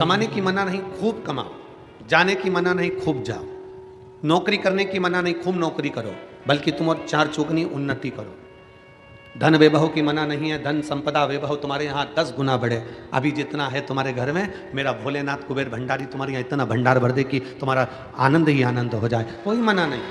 कमाने की मना नहीं, खूब कमाओ। जाने की मना नहीं, खूब जाओ। नौकरी करने की मना नहीं, खूब नौकरी करो, बल्कि तुम और चार चौगुनी उन्नति करो। धन वैभव की मना नहीं है, धन संपदा वैभव तुम्हारे यहाँ 10 गुना बढ़े। अभी जितना है तुम्हारे घर में, मेरा भोलेनाथ कुबेर भंडारी तुम्हारे यहाँ इतना भंडार भर दे कि तुम्हारा आनंद ही आनंद हो जाए, कोई मना नहीं।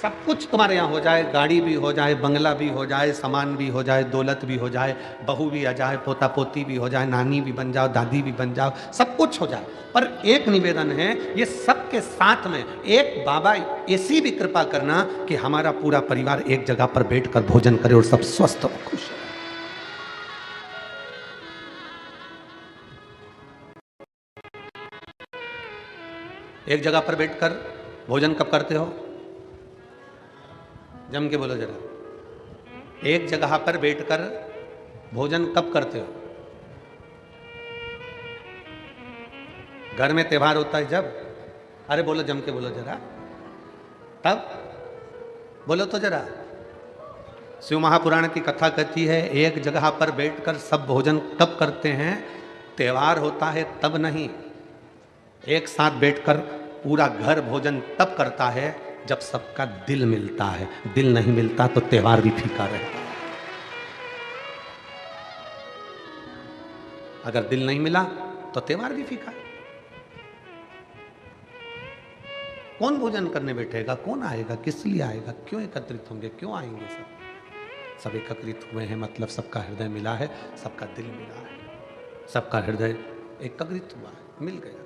सब कुछ तुम्हारे यहाँ हो जाए, गाड़ी भी हो जाए, बंगला भी हो जाए, सामान भी हो जाए, दौलत भी हो जाए, बहू भी आ जाए, पोता पोती भी हो जाए, नानी भी बन जाओ, दादी भी बन जाओ, सब कुछ हो जाए। पर एक निवेदन है, ये सब के साथ में एक बाबा ऐसी भी कृपा करना कि हमारा पूरा परिवार एक जगह पर बैठकर भोजन करे और सब स्वस्थ और खुश हो। एक जगह पर बैठकर भोजन कब करते हो? जम के बोलो जरा। एक जगह पर बैठकर भोजन कब करते हो? घर में त्योहार होता है जब? अरे बोलो, जम के बोलो जरा। तब बोलो तो जरा। शिव महापुराण की कथा कहती है, एक जगह पर बैठकर सब भोजन कब करते हैं? त्योहार होता है तब नहीं। एक साथ बैठकर पूरा घर भोजन तब करता है जब सबका दिल मिलता है। दिल नहीं मिलता तो त्योहार भी फीका रहता है। अगर दिल नहीं मिला तो त्योहार भी फीका है। कौन भोजन करने बैठेगा? कौन आएगा? किस लिए आएगा? क्यों एकत्रित होंगे? क्यों आएंगे? सब एकत्रित हुए हैं, मतलब सबका हृदय मिला है, सबका दिल मिला है, सबका हृदय एकत्रित हुआ है, मिल गया।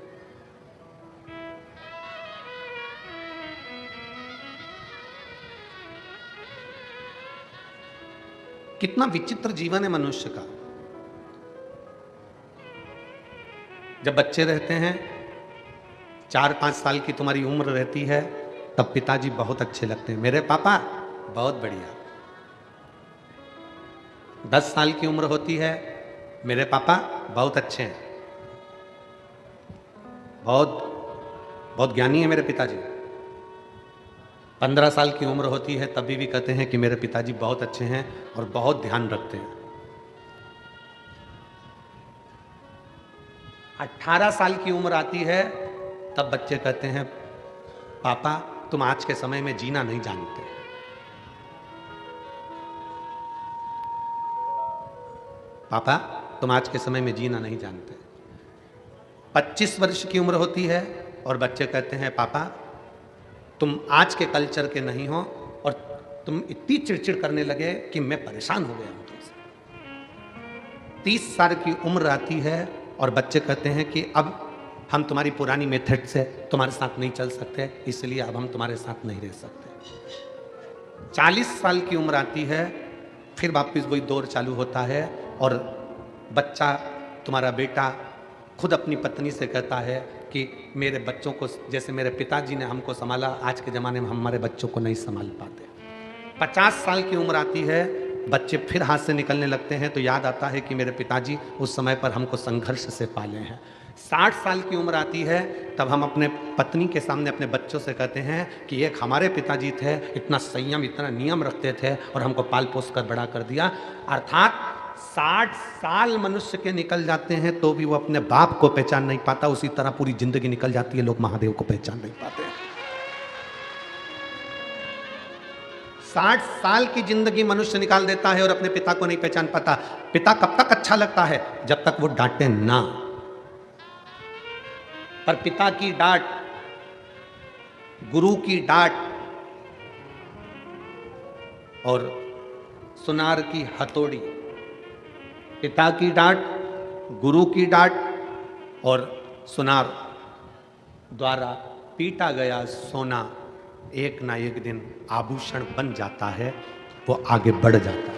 कितना विचित्र जीवन है मनुष्य का। जब बच्चे रहते हैं, 4-5 साल की तुम्हारी उम्र रहती है, तब पिताजी बहुत अच्छे लगते हैं। मेरे पापा बहुत बढ़िया। 10 साल की उम्र होती है, मेरे पापा बहुत अच्छे हैं, बहुत ज्ञानी है मेरे पिताजी। 15 साल की उम्र होती है, तभी भी कहते हैं कि मेरे पिताजी बहुत अच्छे हैं और बहुत ध्यान रखते हैं। 18 साल की उम्र आती है, तब बच्चे कहते हैं, पापा तुम आज के समय में जीना नहीं जानते। पापा तुम आज के समय में जीना नहीं जानते। 25 वर्ष की उम्र होती है और बच्चे कहते हैं, पापा तुम आज के कल्चर के नहीं हो और तुम इतनी चिड़चिड़ करने लगे कि मैं परेशान हो गया हूं तुमसे। 30 साल की उम्र आती है और बच्चे कहते हैं कि अब हम तुम्हारी पुरानी मेथड से तुम्हारे साथ नहीं चल सकते, इसलिए अब हम तुम्हारे साथ नहीं रह सकते। 40 साल की उम्र आती है, फिर वापिस वही दौर चालू होता है और बच्चा, तुम्हारा बेटा खुद अपनी पत्नी से कहता है कि मेरे बच्चों को जैसे मेरे पिताजी ने हमको संभाला, आज के ज़माने में हमारे बच्चों को नहीं संभाल पाते। 50 साल की उम्र आती है, बच्चे फिर हाथ से निकलने लगते हैं, तो याद आता है कि मेरे पिताजी उस समय पर हमको संघर्ष से पाले हैं। 60 साल की उम्र आती है, तब हम अपने पत्नी के सामने अपने बच्चों से कहते हैं कि एक हमारे पिताजी थे, इतना संयम, इतना नियम रखते थे और हमको पाल पोस कर बड़ा कर दिया। अर्थात 60 साल मनुष्य के निकल जाते हैं तो भी वो अपने बाप को पहचान नहीं पाता। उसी तरह पूरी जिंदगी निकल जाती है, लोग महादेव को पहचान नहीं पाते। 60 साल की जिंदगी मनुष्य निकाल देता है और अपने पिता को नहीं पहचान पाता। पिता कब तक अच्छा लगता है? जब तक वो डांटे ना। पर पिता की डांट, गुरु की डांट और सुनार की हथौड़ी, पिता की डांट, गुरु की डांट और सुनार द्वारा पीटा गया सोना एक ना एक दिन आभूषण बन जाता है, वो आगे बढ़ जाता है।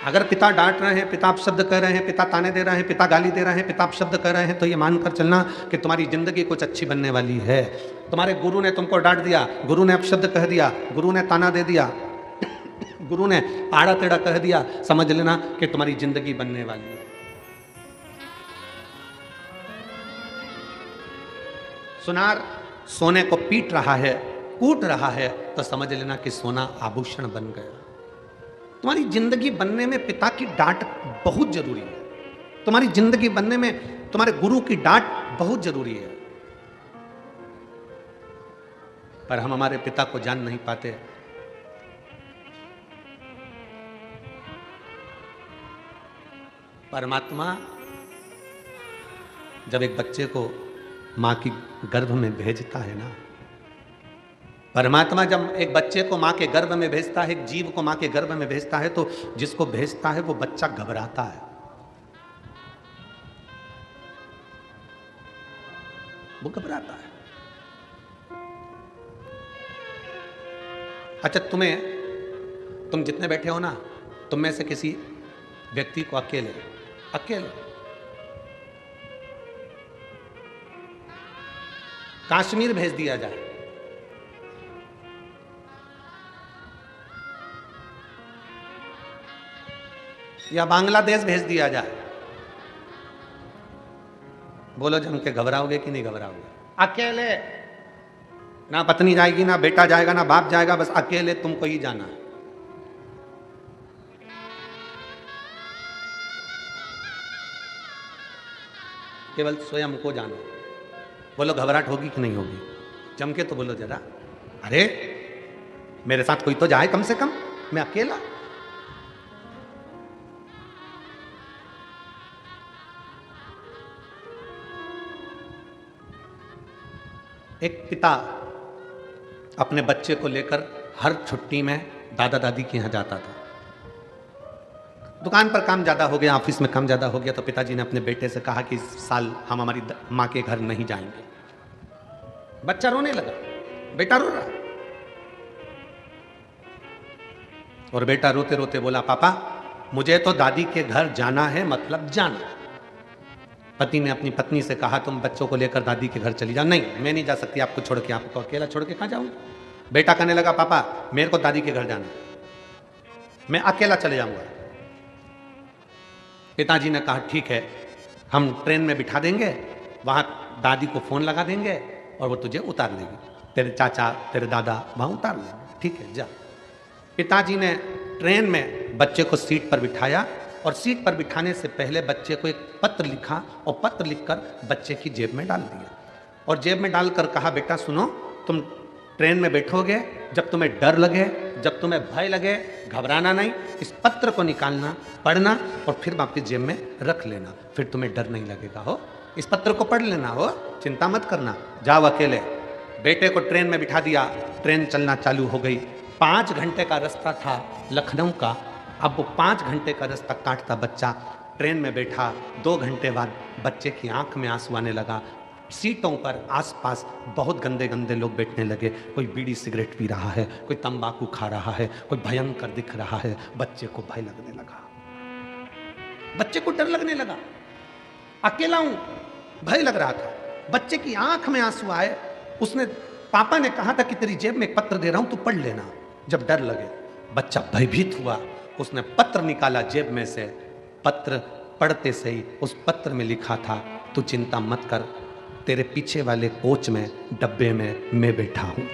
अगर पिता डांट रहे हैं, पिता अपशब्द कह रहे हैं, पिता ताने दे रहे हैं, पिता गाली दे रहे हैं, पिता अपशब्द कह रहे हैं, तो ये मानकर चलना कि तुम्हारी जिंदगी कुछ अच्छी बनने वाली है। तुम्हारे गुरु ने तुमको डांट दिया, गुरु ने अपशब्द कह दिया, गुरु ने ताना दे दिया, गुरु ने आड़ा टेढ़ा कह दिया, समझ लेना कि तुम्हारी जिंदगी बनने वाली है। सुनार सोने को पीट रहा है, कूट रहा है, तो समझ लेना कि सोना आभूषण बन गया। तुम्हारी जिंदगी बनने में पिता की डांट बहुत जरूरी है। तुम्हारी जिंदगी बनने में तुम्हारे गुरु की डांट बहुत जरूरी है, पर हम हमारे पिता को जान नहीं पाते। परमात्मा जब एक बच्चे को मां की गर्भ में भेजता है ना, परमात्मा जब एक बच्चे को मां के गर्भ में भेजता है, एक जीव को मां के गर्भ में भेजता है, तो जिसको भेजता है वो बच्चा घबराता है। वो घबराता है। अच्छा, तुम जितने बैठे हो ना, तुम में से किसी व्यक्ति को अकेले कश्मीर भेज दिया जाए, या बांग्लादेश भेज दिया जाए, बोलो जम के घबराओगे कि नहीं घबराओगे? अकेले, ना पत्नी जाएगी, ना बेटा जाएगा, ना बाप जाएगा, बस अकेले तुमको ही जाना है। केवल स्वयं को जानो। बोलो घबराहट होगी कि नहीं होगी? जम के तो बोलो जरा। अरे मेरे साथ कोई तो जाए कम से कम, मैं अकेला। एक पिता अपने बच्चे को लेकर हर छुट्टी में दादा दादी के यहां जाता था। दुकान पर काम ज्यादा हो गया, ऑफिस में काम ज्यादा हो गया, तो पिताजी ने अपने बेटे से कहा कि इस साल हम हमारी मां के घर नहीं जाएंगे। बच्चा रोने लगा, बेटा रो रहा, और बेटा रोते रोते बोला, पापा मुझे तो दादी के घर जाना है, मतलब जाना। पति ने अपनी पत्नी से कहा, तुम बच्चों को लेकर दादी के घर चली जाओ। नहीं, मैं नहीं जा सकती आपको छोड़ के, आपको अकेला छोड़ के कहां जाऊंगा। बेटा कहने लगा, पापा मेरे को दादी के घर जाना है, मैं अकेला चले जाऊंगा। पिताजी ने कहा, ठीक है, हम ट्रेन में बिठा देंगे, वहां दादी को फोन लगा देंगे और वो तुझे उतार लेगी, तेरे चाचा तेरे दादा वहां उतार लेंगे, ठीक है जा। पिताजी ने ट्रेन में बच्चे को सीट पर बिठाया, और सीट पर बिठाने से पहले बच्चे को एक पत्र लिखा, और पत्र लिखकर बच्चे की जेब में डाल दिया, और जेब में डालकर कहा, बेटा सुनो, तुम ट्रेन में बैठोगे, जब तुम्हें डर लगे, जब तुम्हें भय लगे, घबराना नहीं, इस पत्र को निकालना, पढ़ना, और फिर वापस जेब में रख लेना, फिर तुम्हें डर नहीं लगेगा। हो, इस पत्र को पढ़ लेना, हो, चिंता मत करना, जाओ अकेले। बेटे को ट्रेन में बिठा दिया, ट्रेन चलना चालू हो गई। 5 घंटे का रास्ता था लखनऊ का। अब वो 5 घंटे का रास्ता काटता बच्चा ट्रेन में बैठा। 2 घंटे बाद बच्चे की आंख में आंसू आने लगा। सीटों पर आसपास बहुत गंदे गंदे लोग बैठने लगे, कोई बीड़ी सिगरेट पी रहा है, कोई तंबाकू खा रहा है, कोई भयंकर दिख रहा है। बच्चे को भय लगने लगा, बच्चे को डर लगने लगा, अकेला हूं, भय लग रहा था। बच्चे की आंख में आंसू आए। उसने, पापा ने कहा था कि तेरी जेब में एक पत्र दे रहा हूं, तू पढ़ लेना जब डर लगे। बच्चा भयभीत हुआ, उसने पत्र निकाला जेब में से। पत्र पढ़ते से ही उस पत्र में लिखा था, तू चिंता मत कर, तेरे पीछे वाले कोच में, डब्बे में मैं बैठा हूं।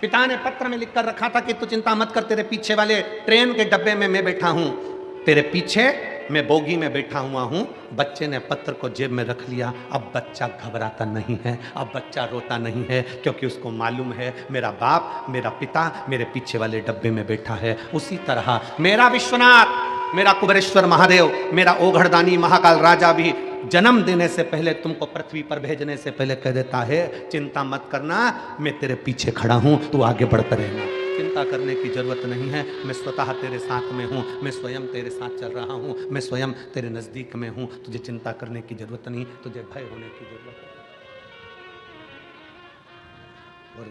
पिता ने पत्र में लिखकर रखा था कि तू चिंता मत कर, तेरे पीछे वाले ट्रेन के डब्बे में मैं बैठा हूं, तेरे पीछे मैं बोगी में बैठा हुआ हूं। बच्चे ने पत्र को जेब में रख लिया। अब बच्चा घबराता नहीं है, अब बच्चा रोता नहीं है, क्योंकि उसको मालूम है मेरा बाप, मेरा पिता मेरे पीछे वाले डब्बे में बैठा है। उसी तरह मेरा विश्वनाथ, मेरा कुबेरेश्वर महादेव, मेरा ओघड़दानी महाकाल राजा भी जन्म देने से पहले, तुमको पृथ्वी पर भेजने से पहले कह देता है, चिंता मत करना, मैं तेरे पीछे खड़ा हूं, तू आगे बढ़ता रहना, चिंता करने की जरूरत नहीं है, मैं स्वतः तेरे साथ में हूं, मैं स्वयं तेरे साथ चल रहा हूं, मैं स्वयं तेरे नजदीक में हूं, तुझे चिंता करने की जरूरत नहीं, तुझे भय होने की जरूरत है। और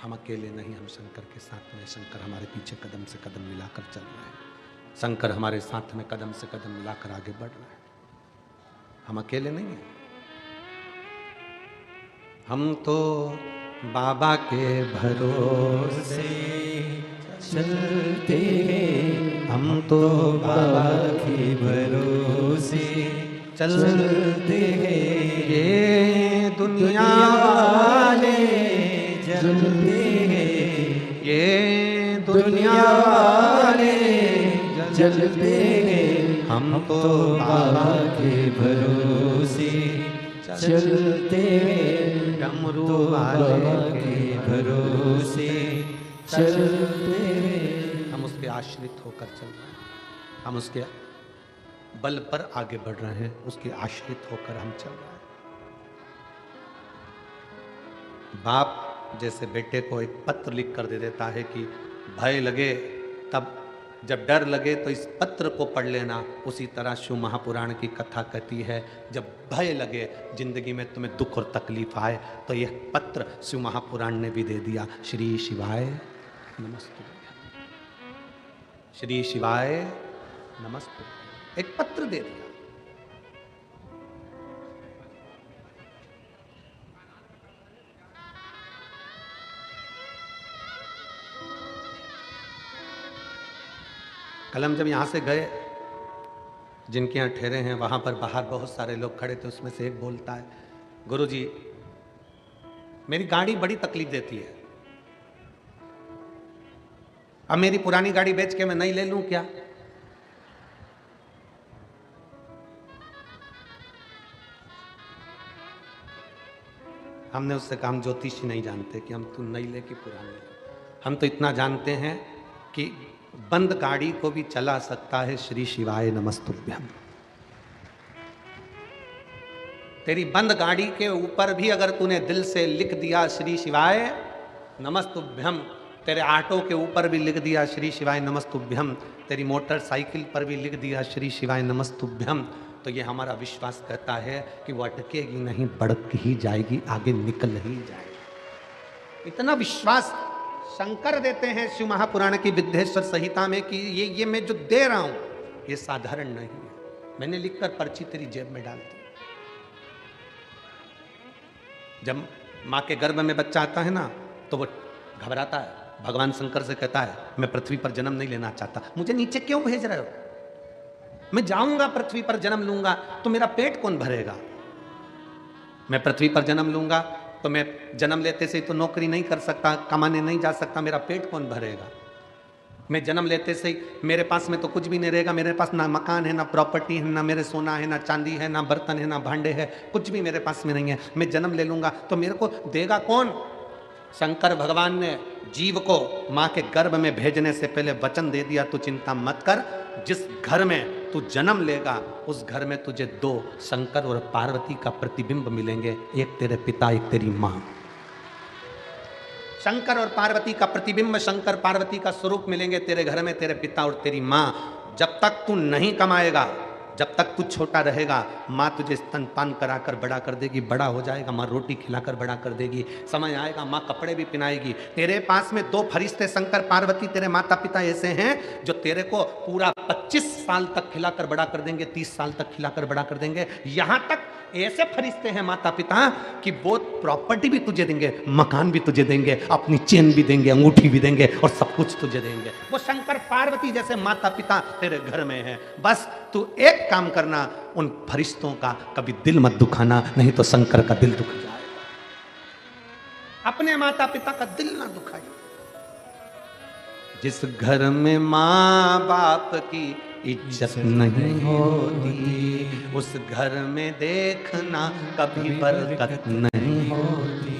हम अकेले नहीं, हम शंकर के साथ में, शंकर हमारे पीछे कदम से कदम मिलाकर चल रहे हैं, शंकर हमारे साथ में कदम से कदम मिलाकर आगे बढ़ रहे हैं। हम अकेले नहीं हैं। हम तो बाबा के भरोसे चलते हैं, हम तो बाबा के भरोसे चलते हैं। ये दुनिया वाले जलते हैं, ये दुनिया वाले जलते हैं, हम तो बाबा के भरोसे चलते, डमरू बाबा के भरोसे चलते, हम उसके आश्रित होकर चल रहे हैं, हम उसके बल पर आगे बढ़ रहे हैं, उसके आश्रित होकर हम चल रहे हैं। बाप जैसे बेटे को एक पत्र लिख कर दे देता है कि भय लगे तब, जब डर लगे तो इस पत्र को पढ़ लेना, उसी तरह शिव महापुराण की कथा कहती है जब भय लगे, जिंदगी में तुम्हें दुख और तकलीफ आए तो यह पत्र शिव महापुराण ने भी दे दिया। श्री शिवाय नमस्ते, श्री शिवाय नमस्ते, एक पत्र दे दिया। कल हम जब यहाँ से गए, जिनके यहाँ ठहरे हैं वहाँ पर बाहर बहुत सारे लोग खड़े थे, उसमें से एक बोलता है, गुरुजी मेरी गाड़ी बड़ी तकलीफ देती है, अब मेरी पुरानी गाड़ी बेच के मैं नई ले लूं क्या? हमने उससे कहा हम ज्योतिषी नहीं जानते कि हम तू नई ले कि पुरानी ले, हम तो इतना जानते हैं कि बंद गाड़ी को भी चला सकता है श्री शिवाय नमस्तुभ्यम। तेरी बंद गाड़ी के ऊपर भी अगर तूने दिल से लिख दिया श्री शिवाय नमस्तुभ्यम, तेरे ऑटो के ऊपर भी लिख दिया श्री शिवाय नमस्तुभ्यम, तेरी मोटरसाइकिल पर भी लिख दिया श्री शिवाय नमस्तुभ्यम, तो ये हमारा विश्वास कहता है कि वो अटकेगी नहीं, बढ़ ही जाएगी, आगे निकल ही जाएगी। इतना विश्वास शंकर देते हैं शिव महापुराण की विद्येश्वर संहिता में कि ये मैं जो दे रहा हूं ये साधारण नहीं है, मैंने लिखकर पर्ची तेरी जेब में डाल दी। जब माँ के गर्भ में बच्चा आता है ना तो वो घबराता है, भगवान शंकर से कहता है मैं पृथ्वी पर जन्म नहीं लेना चाहता, मुझे नीचे क्यों भेज रहे हो, मैं जाऊंगा पृथ्वी पर जन्म लूंगा तो मेरा पेट कौन भरेगा, मैं पृथ्वी पर जन्म लूंगा तो मैं जन्म लेते से ही तो नौकरी नहीं कर सकता, कमाने नहीं जा सकता, मेरा पेट कौन भरेगा, मैं जन्म लेते से ही मेरे पास में तो कुछ भी नहीं रहेगा, मेरे पास ना मकान है, ना प्रॉपर्टी है, ना मेरे सोना है, ना चांदी है, ना बर्तन है, ना भांडे है, कुछ भी मेरे पास में नहीं है, मैं जन्म ले लूंगा तो मेरे को देगा कौन? शंकर भगवान ने जीव को माँ के गर्भ में भेजने से पहले वचन दे दिया, तू चिंता मत कर, जिस घर में तू जन्म लेगा उस घर में तुझे दो शंकर और पार्वती का प्रतिबिंब मिलेंगे, एक तेरे पिता एक तेरी माँ। शंकर और पार्वती का प्रतिबिंब, शंकर पार्वती का स्वरूप मिलेंगे तेरे घर में, तेरे पिता और तेरी माँ। जब तक तू नहीं कमाएगा, जब तक तू छोटा रहेगा, माँ तुझे स्तनपान कराकर बड़ा कर देगी, बड़ा हो जाएगा माँ रोटी खिलाकर बड़ा कर देगी, समय आएगा माँ कपड़े भी पहनाएगी। तेरे पास में दो फरिश्ते शंकर पार्वती तेरे माता पिता ऐसे हैं जो तेरे को पूरा 25 साल तक खिलाकर बड़ा कर देंगे, 30 साल तक खिलाकर बड़ा कर देंगे। यहाँ तक ऐसे फरिश्ते हैं माता पिता कि वो प्रॉपर्टी भी तुझे देंगे, मकान भी तुझे देंगे, अपनी चेन भी देंगे, अंगूठी भी देंगे और सब कुछ तुझे देंगे। वो शंकर पार्वती जैसे माता पिता तेरे घर में हैं। बस तू एक काम करना, उन फरिश्तों का कभी दिल मत दुखाना, नहीं तो शंकर का दिल दुख जाएगा। अपने माता पिता का दिल ना दुखाइए। जिस घर में माँ बाप की इज्जत नहीं होती, उस घर में देखना कभी बरकत नहीं होती।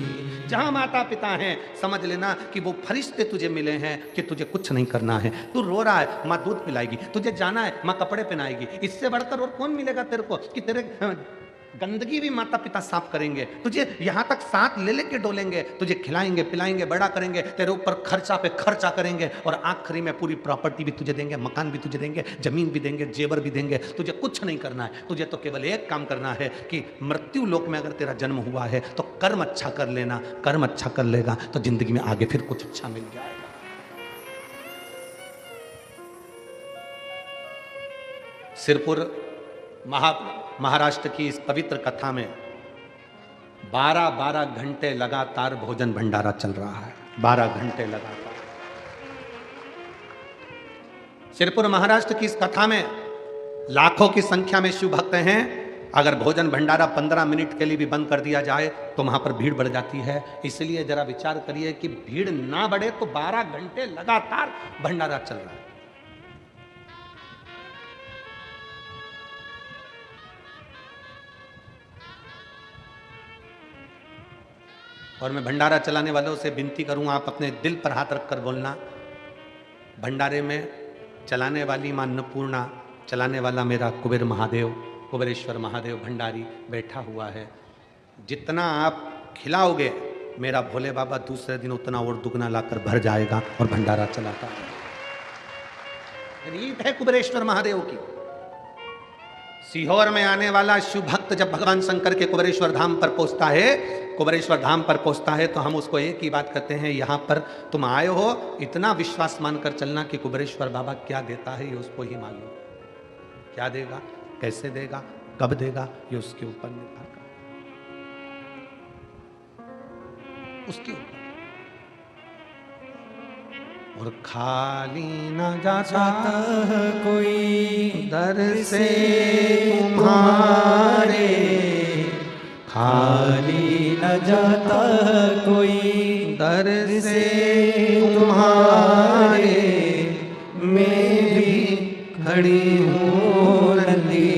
जहां माता पिता हैं समझ लेना कि वो फरिश्ते तुझे मिले हैं कि तुझे कुछ नहीं करना है। तू रो रहा है, माँ दूध पिलाएगी, तुझे जाना है माँ कपड़े पहनाएगी। इससे बढ़कर और कौन मिलेगा तेरे को कि तेरे गंदगी भी माता पिता साफ करेंगे, तुझे यहाँ तक साथ ले लेके डोलेंगे, तुझे खिलाएंगे पिलाएंगे, बड़ा करेंगे, तेरे ऊपर खर्चा पे खर्चा करेंगे और आखिरी में पूरी प्रॉपर्टी भी तुझे देंगे, मकान भी तुझे देंगे, जमीन भी देंगे, जेवर भी देंगे। तुझे कुछ नहीं करना है, तुझे तो केवल एक काम करना है कि मृत्यु लोक में अगर तेरा जन्म हुआ है तो कर्म अच्छा कर लेना। कर्म अच्छा कर लेगा तो जिंदगी में आगे फिर कुछ अच्छा मिल जाएगा। सिरपुर महाराष्ट्र की इस पवित्र कथा में 12-12 घंटे लगातार भोजन भंडारा चल रहा है। 12 घंटे लगातार। सिरपुर महाराष्ट्र की इस कथा में लाखों की संख्या में शिव भक्त हैं। अगर भोजन भंडारा 15 मिनट के लिए भी बंद कर दिया जाए तो वहां पर भीड़ बढ़ जाती है। इसलिए जरा विचार करिए कि भीड़ ना बढ़े तो 12 घंटे लगातार भंडारा चल रहा है। और मैं भंडारा चलाने वालों से विनती करूं, आप अपने दिल पर हाथ रखकर बोलना, भंडारे में चलाने वाली मां अन्नपूर्णा, चलाने वाला मेरा कुबेर महादेव, कुबेरेश्वर महादेव भंडारी बैठा हुआ है। जितना आप खिलाओगे मेरा भोले बाबा दूसरे दिन उतना और दुगना लाकर भर जाएगा और भंडारा चलाता है। रीत है कुबेरेश्वर महादेव की। सीहोर में आने वाला शिव भक्त जब भगवान शंकर के कुबेरेश्वर धाम पर पहुंचता है, कुबेरेश्वर धाम पर पहुंचता है, तो हम उसको एक ही बात कहते हैं, यहां पर तुम आए हो, इतना विश्वास मानकर चलना कि कुबेरेश्वर बाबा क्या देता है ये उसको ही मालूम। क्या देगा, कैसे देगा, कब देगा, ये उसके ऊपर निर्भर करता, उसके ऊपर। और खाली न जाता कोई दर से तुम्हारे, खाली न जाता कोई दर से तुम्हारे, मैं भी खड़ी हूँ नंदी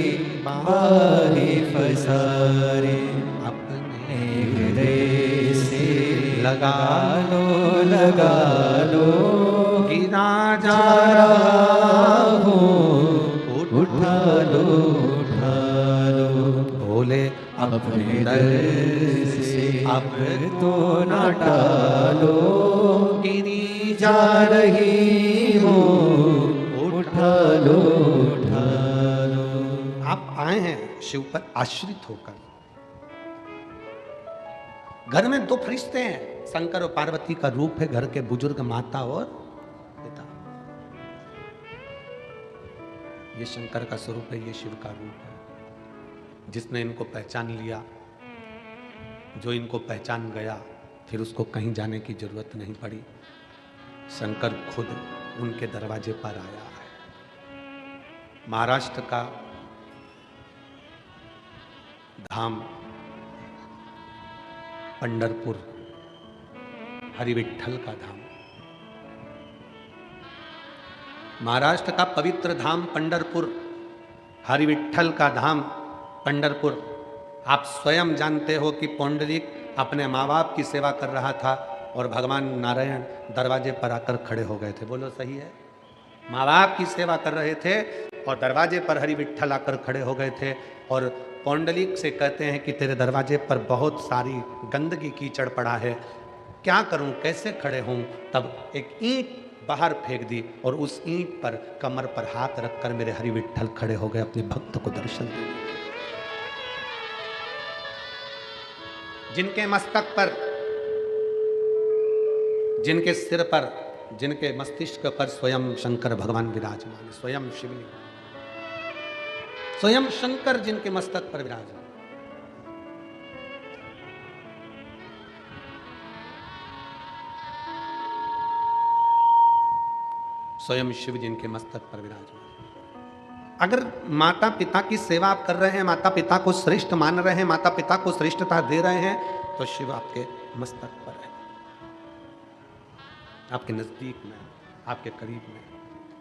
बाहे फसारे, अपने हृदय से लगा लगा लो, गिरा जा रहा हो, उठा लो उठा लो, भोले अपने दर से अब तो न टालो, गिरी जा रही हो, उठा लो उठा लो। आप आए हैं शिव पर आश्रित होकर। घर में दो फरिश्ते हैं, शंकर और पार्वती का रूप है, घर के बुजुर्ग माता और पिता। ये शंकर का स्वरूप है, ये शिव का रूप है। जिसने इनको पहचान लिया, जो इनको पहचान गया, फिर उसको कहीं जाने की जरूरत नहीं पड़ी। शंकर खुद उनके दरवाजे पर आया है। महाराष्ट्र का धाम पंढरपुर, हरिविठ्ठल का धाम। महाराष्ट्र का पवित्र धाम पंढरपुर, हरिविठ्ठल का धाम पंढरपुर। आप स्वयं जानते हो कि पौंडरिक अपने माँ बाप की सेवा कर रहा था और भगवान नारायण दरवाजे पर आकर खड़े हो गए थे। बोलो सही है? माँ बाप की सेवा कर रहे थे और दरवाजे पर हरिविठ्ठल आकर खड़े हो गए थे और पौंडलिक से कहते हैं कि तेरे दरवाजे पर बहुत सारी गंदगी कीचड़ पड़ा है, क्या करूं, कैसे खड़े हों? तब एक ईंट बाहर फेंक दी और उस ईंट पर कमर पर हाथ रखकर मेरे हरिविठ्ठल खड़े हो गए अपने भक्त को दर्शन देने। जिनके मस्तक पर, जिनके सिर पर, जिनके मस्तिष्क पर स्वयं शंकर भगवान विराजमान, स्वयं शिवलिंग, स्वयं शंकर जिनके मस्तक पर विराजमान। स्वयं शिव जिनके मस्तक पर विराजमान। अगर माता पिता की सेवा आप कर रहे हैं, माता पिता को श्रेष्ठ मान रहे हैं, माता पिता को श्रेष्ठता दे रहे हैं, तो शिव आपके मस्तक पर है, आपके नजदीक में, आपके करीब में।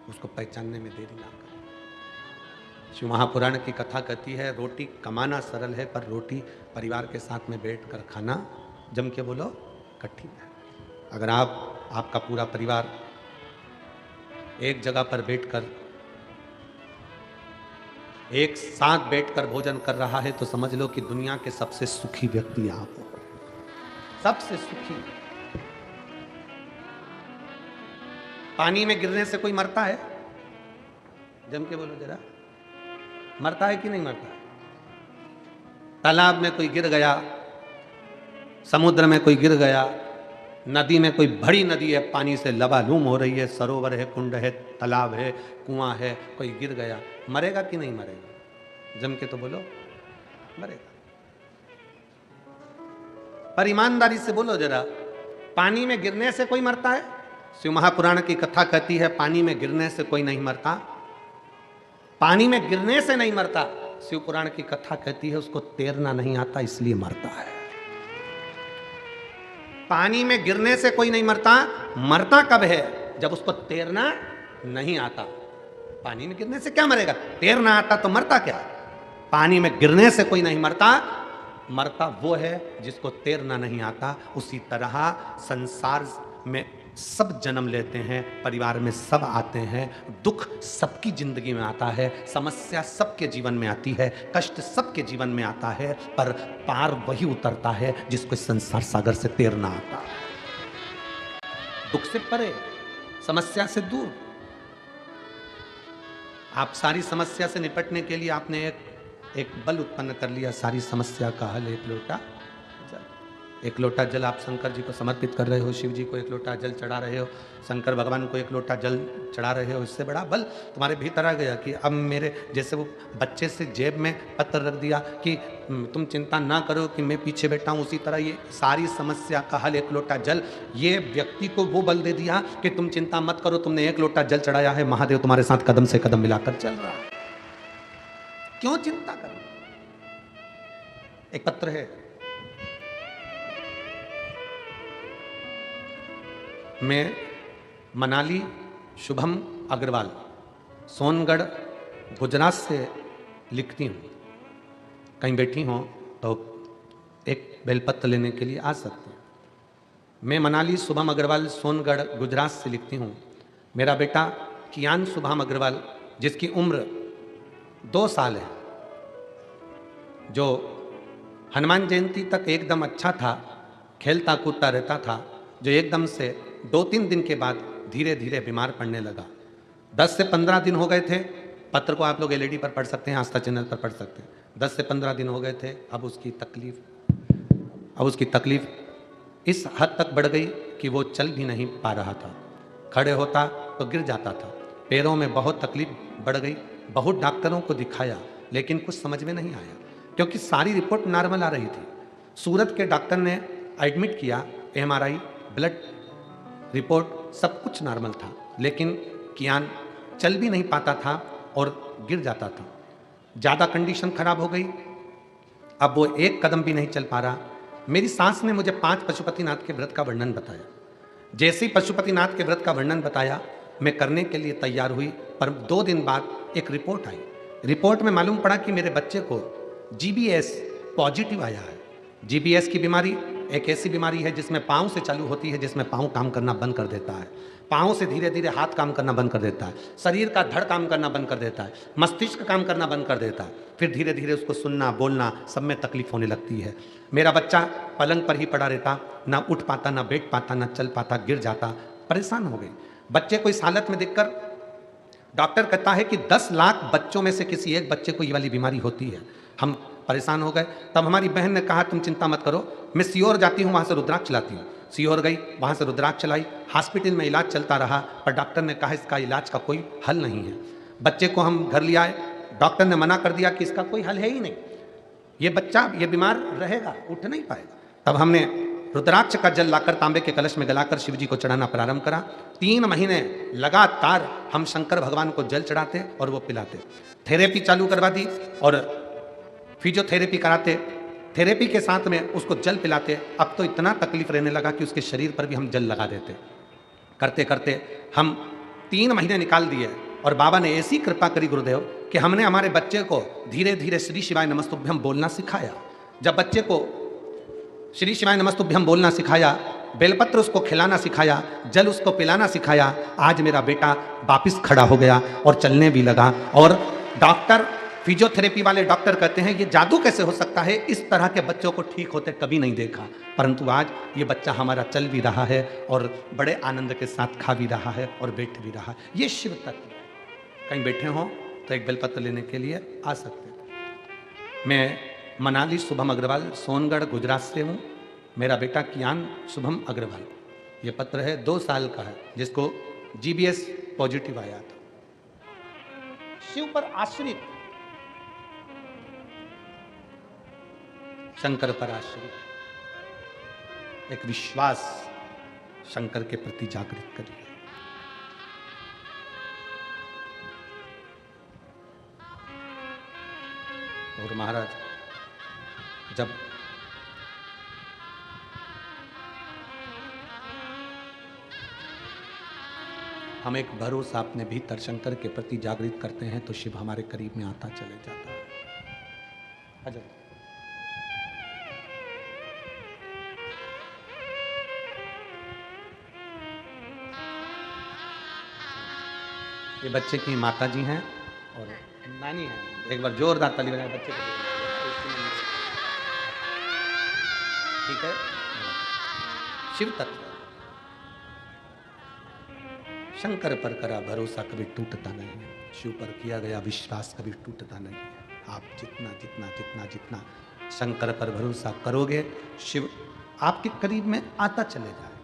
उसको पहचानने में देरी ना करें। शिव महापुराण की कथा कहती है, रोटी कमाना सरल है पर रोटी परिवार के साथ में बैठकर खाना, जम के बोलो, कठिन है। अगर आपका पूरा परिवार एक जगह पर बैठकर, एक साथ बैठकर भोजन कर रहा है, तो समझ लो कि दुनिया के सबसे सुखी व्यक्ति आप हो, सबसे सुखी। पानी में गिरने से कोई मरता है? जम के बोलो जरा, मरता है कि नहीं मरता? तालाब में कोई गिर गया, समुद्र में कोई गिर गया, नदी में कोई बड़ी नदी है, पानी से लबालूम हो रही है, सरोवर है, कुंड है, तालाब है, कुआं है, कोई गिर गया, मरेगा कि नहीं मरेगा? जम के तो बोलो, मरेगा। पर ईमानदारी से बोलो जरा, पानी में गिरने से कोई मरता है? शिव महापुराण की कथा कहती है पानी में गिरने से कोई नहीं मरता, पानी में गिरने से नहीं मरता। शिव पुराण की कथा कहती है उसको तैरना नहीं आता इसलिए मरता है। पानी में गिरने से कोई नहीं मरता, मरता कब है? जब उसको तैरना नहीं आता। पानी में गिरने से क्या मरेगा? तैरना आता तो मरता क्या? पानी में गिरने से कोई नहीं मरता, मरता वो है जिसको तैरना नहीं आता। उसी तरह संसार में सब जन्म लेते हैं, परिवार में सब आते हैं, दुख सबकी जिंदगी में आता है, समस्या सबके जीवन में आती है, कष्ट सबके जीवन में आता है, पर पार वही उतरता है जिसको इस संसार सागर से तैरना आता है। दुख से परे, समस्या से दूर। आप सारी समस्या से निपटने के लिए आपने एक बल उत्पन्न कर लिया, सारी समस्या का हल एक लोटा जल। एक लोटा जल आप शंकर जी को समर्पित कर रहे हो, शिव जी को एक लोटा जल चढ़ा रहे हो, शंकर भगवान को एक लोटा जल चढ़ा रहे हो। इससे बड़ा बल तुम्हारे भीतर आ गया कि अब मेरे जैसे वो बच्चे से जेब में पत्र रख दिया कि तुम चिंता ना करो कि मैं पीछे बैठा हूँ, उसी तरह ये सारी समस्या का हल एक लोटा जल। ये व्यक्ति को वो बल दे दिया कि तुम चिंता मत करो, तुमने एक लोटा जल चढ़ाया है, महादेव तुम्हारे साथ कदम से कदम मिलाकर चल रहा है। क्यों चिंता करो? एक पत्र है, मैं मनाली शुभम अग्रवाल सोनगढ़ गुजरात से लिखती हूँ। कहीं बैठी हो तो एक बेलपत्र लेने के लिए आ सकते हैं। मैं मनाली शुभम अग्रवाल सोनगढ़ गुजरात से लिखती हूँ। मेरा बेटा कियान शुभम अग्रवाल, जिसकी उम्र 2 साल है, जो हनुमान जयंती तक एकदम अच्छा था, खेलता कूदता रहता था, जो एकदम से 2-3 दिन के बाद धीरे धीरे बीमार पड़ने लगा। 10 से 15 दिन हो गए थे। पत्र को आप लोग एलईडी पर पढ़ सकते हैं, आस्था चैनल पर पढ़ सकते हैं। 10 से 15 दिन हो गए थे। अब उसकी तकलीफ इस हद तक बढ़ गई कि वो चल भी नहीं पा रहा था। खड़े होता तो गिर जाता था। पैरों में बहुत तकलीफ बढ़ गई। बहुत डॉक्टरों को दिखाया, लेकिन कुछ समझ में नहीं आया, क्योंकि सारी रिपोर्ट नॉर्मल आ रही थी। सूरत के डॉक्टर ने एडमिट किया, MRI, ब्लड रिपोर्ट सब कुछ नॉर्मल था, लेकिन कियान चल भी नहीं पाता था और गिर जाता था। ज़्यादा कंडीशन खराब हो गई। अब वो एक कदम भी नहीं चल पा रहा। मेरी सास ने मुझे 5 पशुपतिनाथ के व्रत का वर्णन बताया। जैसे ही पशुपतिनाथ के व्रत का वर्णन बताया, मैं करने के लिए तैयार हुई, पर 2 दिन बाद एक रिपोर्ट आई। रिपोर्ट में मालूम पड़ा कि मेरे बच्चे को GBS पॉजिटिव आया है। GBS की बीमारी एक ऐसी बीमारी है जिसमें पाँव से चालू होती है, जिसमें पाँव काम करना बंद कर देता है, पाँव से धीरे धीरे हाथ काम करना बंद कर देता है, शरीर का धड़ काम करना बंद कर देता है, मस्तिष्क काम करना बंद कर देता है, फिर धीरे धीरे उसको सुनना बोलना सब में तकलीफ होने लगती है। मेरा बच्चा पलंग पर ही पड़ा रहता, ना उठ पाता, ना बैठ पाता, ना चल पाता, गिर जाता। परेशान हो गई। बच्चे को इस हालत में देखकर डॉक्टर कहता है कि 10 लाख बच्चों में से किसी एक बच्चे को ये वाली बीमारी होती है। हम परेशान हो गए। तब हमारी बहन ने कहा तुम चिंता मत करो, मैं सीहोर जाती हूँ, वहाँ से रुद्राक्ष लाती हूँ। सीहोर गई, वहाँ से रुद्राक्ष लाई। हॉस्पिटल में इलाज चलता रहा, पर डॉक्टर ने कहा इसका इलाज का कोई हल नहीं है। बच्चे को हम घर ले आए, डॉक्टर ने मना कर दिया कि इसका कोई हल है ही नहीं, ये बच्चा ये बीमार रहेगा, उठ नहीं पाएगा। तब हमने रुद्राक्ष का जल लाकर तांबे के कलश में गलाकर शिव जी को चढ़ाना प्रारंभ करा। 3 महीने लगातार हम शंकर भगवान को जल चढ़ाते और वो पिलाते। थेरेपी चालू करवा दी और फिजियोथेरेपी कराते, थेरेपी के साथ में उसको जल पिलाते। अब तो इतना तकलीफ रहने लगा कि उसके शरीर पर भी हम जल लगा देते। करते करते हम 3 महीने निकाल दिए और बाबा ने ऐसी कृपा करी गुरुदेव कि हमने हमारे बच्चे को धीरे धीरे श्री शिवाय नमस्तुभ्यम बोलना सिखाया। जब बच्चे को श्री शिवाय नमस्तुभ्यम बोलना सिखाया, बेलपत्र उसको खिलाना सिखाया, जल उसको पिलाना सिखाया, आज मेरा बेटा वापिस खड़ा हो गया और चलने भी लगा। और डॉक्टर, फिजियोथेरेपी वाले डॉक्टर कहते हैं ये जादू कैसे हो सकता है, इस तरह के बच्चों को ठीक होते कभी नहीं देखा। परंतु आज ये बच्चा हमारा चल भी रहा है और बड़े आनंद के साथ खा भी रहा है और बैठ भी रहा है। ये शिव तत्व है। कहीं बैठे हो तो एक बेलपत्र लेने के लिए आ सकते हैं। मैं मनाली शुभम अग्रवाल सोनगढ़ गुजरात से हूँ। मेरा बेटा कियान शुभम अग्रवाल, ये पत्र है, 2 साल का है, जिसको GBS पॉजिटिव आया था। शिव पर आश्रित, शंकर पर आश्रित, एक विश्वास शंकर के प्रति जागृत करिए। और महाराज, जब हम एक भरोसा अपने भीतर शंकर के प्रति जागृत करते हैं तो शिव हमारे करीब में आता चले जाता है। अजय ये बच्चे की माता जी हैं और नानी है। एक बार जोरदार ताली बजाएं बच्चे को। ठीक है। शिव तत्व, शंकर पर करा भरोसा कभी टूटता नहीं है, शिव पर किया गया विश्वास कभी टूटता नहीं है। आप जितना जितना जितना जितना शंकर पर भरोसा करोगे, शिव आपके करीब में आता चले जाए।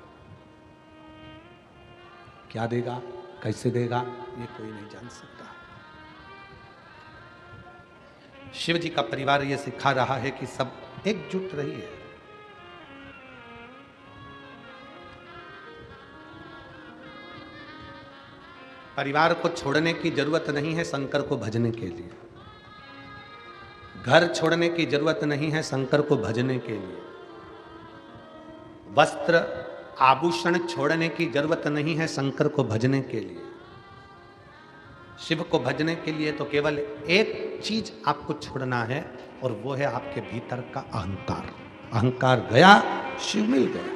क्या देगा, कैसे देगा, ये कोई नहीं जान सकता। शिव जी का परिवार ये सिखा रहा है कि सब एकजुट रहिए। परिवार को छोड़ने की जरूरत नहीं है शंकर को भजने के लिए। घर छोड़ने की जरूरत नहीं है शंकर को भजने के लिए। वस्त्र आभूषण छोड़ने की जरूरत नहीं है शंकर को भजने के लिए। शिव को भजने के लिए तो केवल एक चीज आपको छोड़ना है और वो है आपके भीतर का अहंकार। अहंकार गया, शिव मिल गया।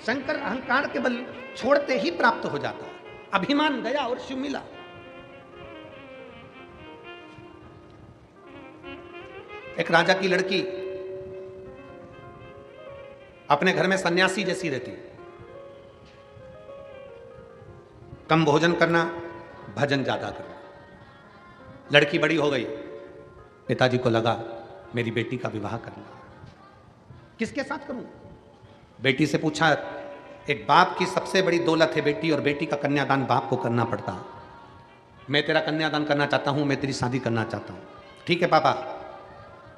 शंकर अहंकार के बल छोड़ते ही प्राप्त हो जाता है। अभिमान गया और शिव मिला। एक राजा की लड़की अपने घर में सन्यासी जैसी रहती, कम भोजन करना, भजन ज्यादा करना। लड़की बड़ी हो गई, पिताजी को लगा मेरी बेटी का विवाह करना, किसके साथ करूं? बेटी से पूछा, एक बाप की सबसे बड़ी दौलत है बेटी, और बेटी का कन्यादान बाप को करना पड़ता। मैं तेरा कन्यादान करना चाहता हूं, मैं तेरी शादी करना चाहता हूं। ठीक है पापा,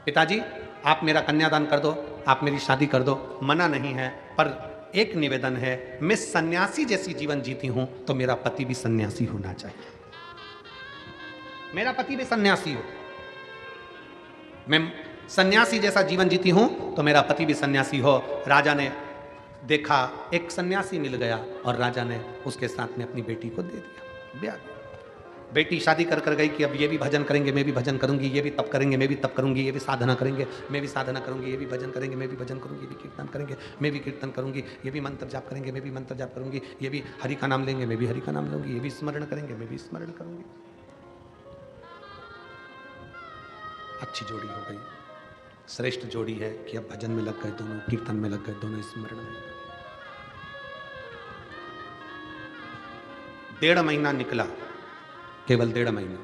पिताजी आप मेरा कन्यादान कर दो, आप मेरी शादी कर दो, मना नहीं है, पर एक निवेदन है, मैं सन्यासी जैसी जीवन जीती हूं तो मेरा पति भी सन्यासी होना चाहिए। मेरा पति भी सन्यासी हो। मैं सन्यासी जैसा जीवन जीती हूं तो मेरा पति भी सन्यासी हो। राजा ने देखा एक सन्यासी मिल गया और राजा ने उसके साथ में अपनी बेटी को दे दिया, ब्याह दिया। बेटी शादी कर कर गई कि अब ये भी भजन करेंगे, मैं भी भजन करूंगी, ये भी तप करेंगे, मैं भी तप करूंगी, ये भी साधना करेंगे, मैं भी साधना करूंगी, ये भी भजन करेंगे, मैं भी भजन करूंगी, ये भी कीर्तन करेंगे, मैं भी कीर्तन करूंगी, ये भी मंत्र जाप करेंगे, मैं भी मंत्र जाप करूंगी, ये भी हरि का नाम लेंगे, मैं भी हरि का नाम लूंगी, ये भी स्मरण करेंगे, मैं भी स्मरण करूंगी। अच्छी जोड़ी हो गई, श्रेष्ठ जोड़ी है कि अब भजन में लग गए दोनों, कीर्तन में लग गए दोनों, स्मरण में। 1.5 महीना निकला, केवल 1.5 महीना,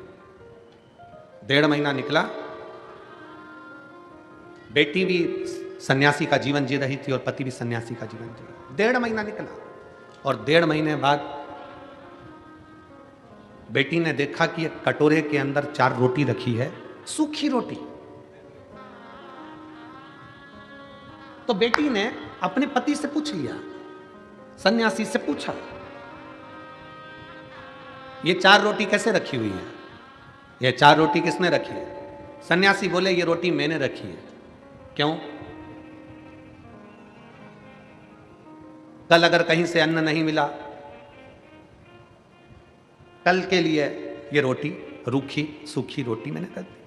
1.5 महीना निकला। बेटी भी सन्यासी का जीवन जी रही थी और पति भी सन्यासी का जीवन जी रहा। 1.5 महीना निकला और 1.5 महीने बाद बेटी ने देखा कि एक कटोरे के अंदर 4 रोटी रखी है, सूखी रोटी। तो बेटी ने अपने पति से पूछ लिया, सन्यासी से पूछा, ये 4 रोटी कैसे रखी हुई है? ये 4 रोटी किसने रखी है? सन्यासी बोले, ये रोटी मैंने रखी है। क्यों? कल अगर कहीं से अन्न नहीं मिला, कल के लिए ये रोटी, रूखी सूखी रोटी मैंने रख दी।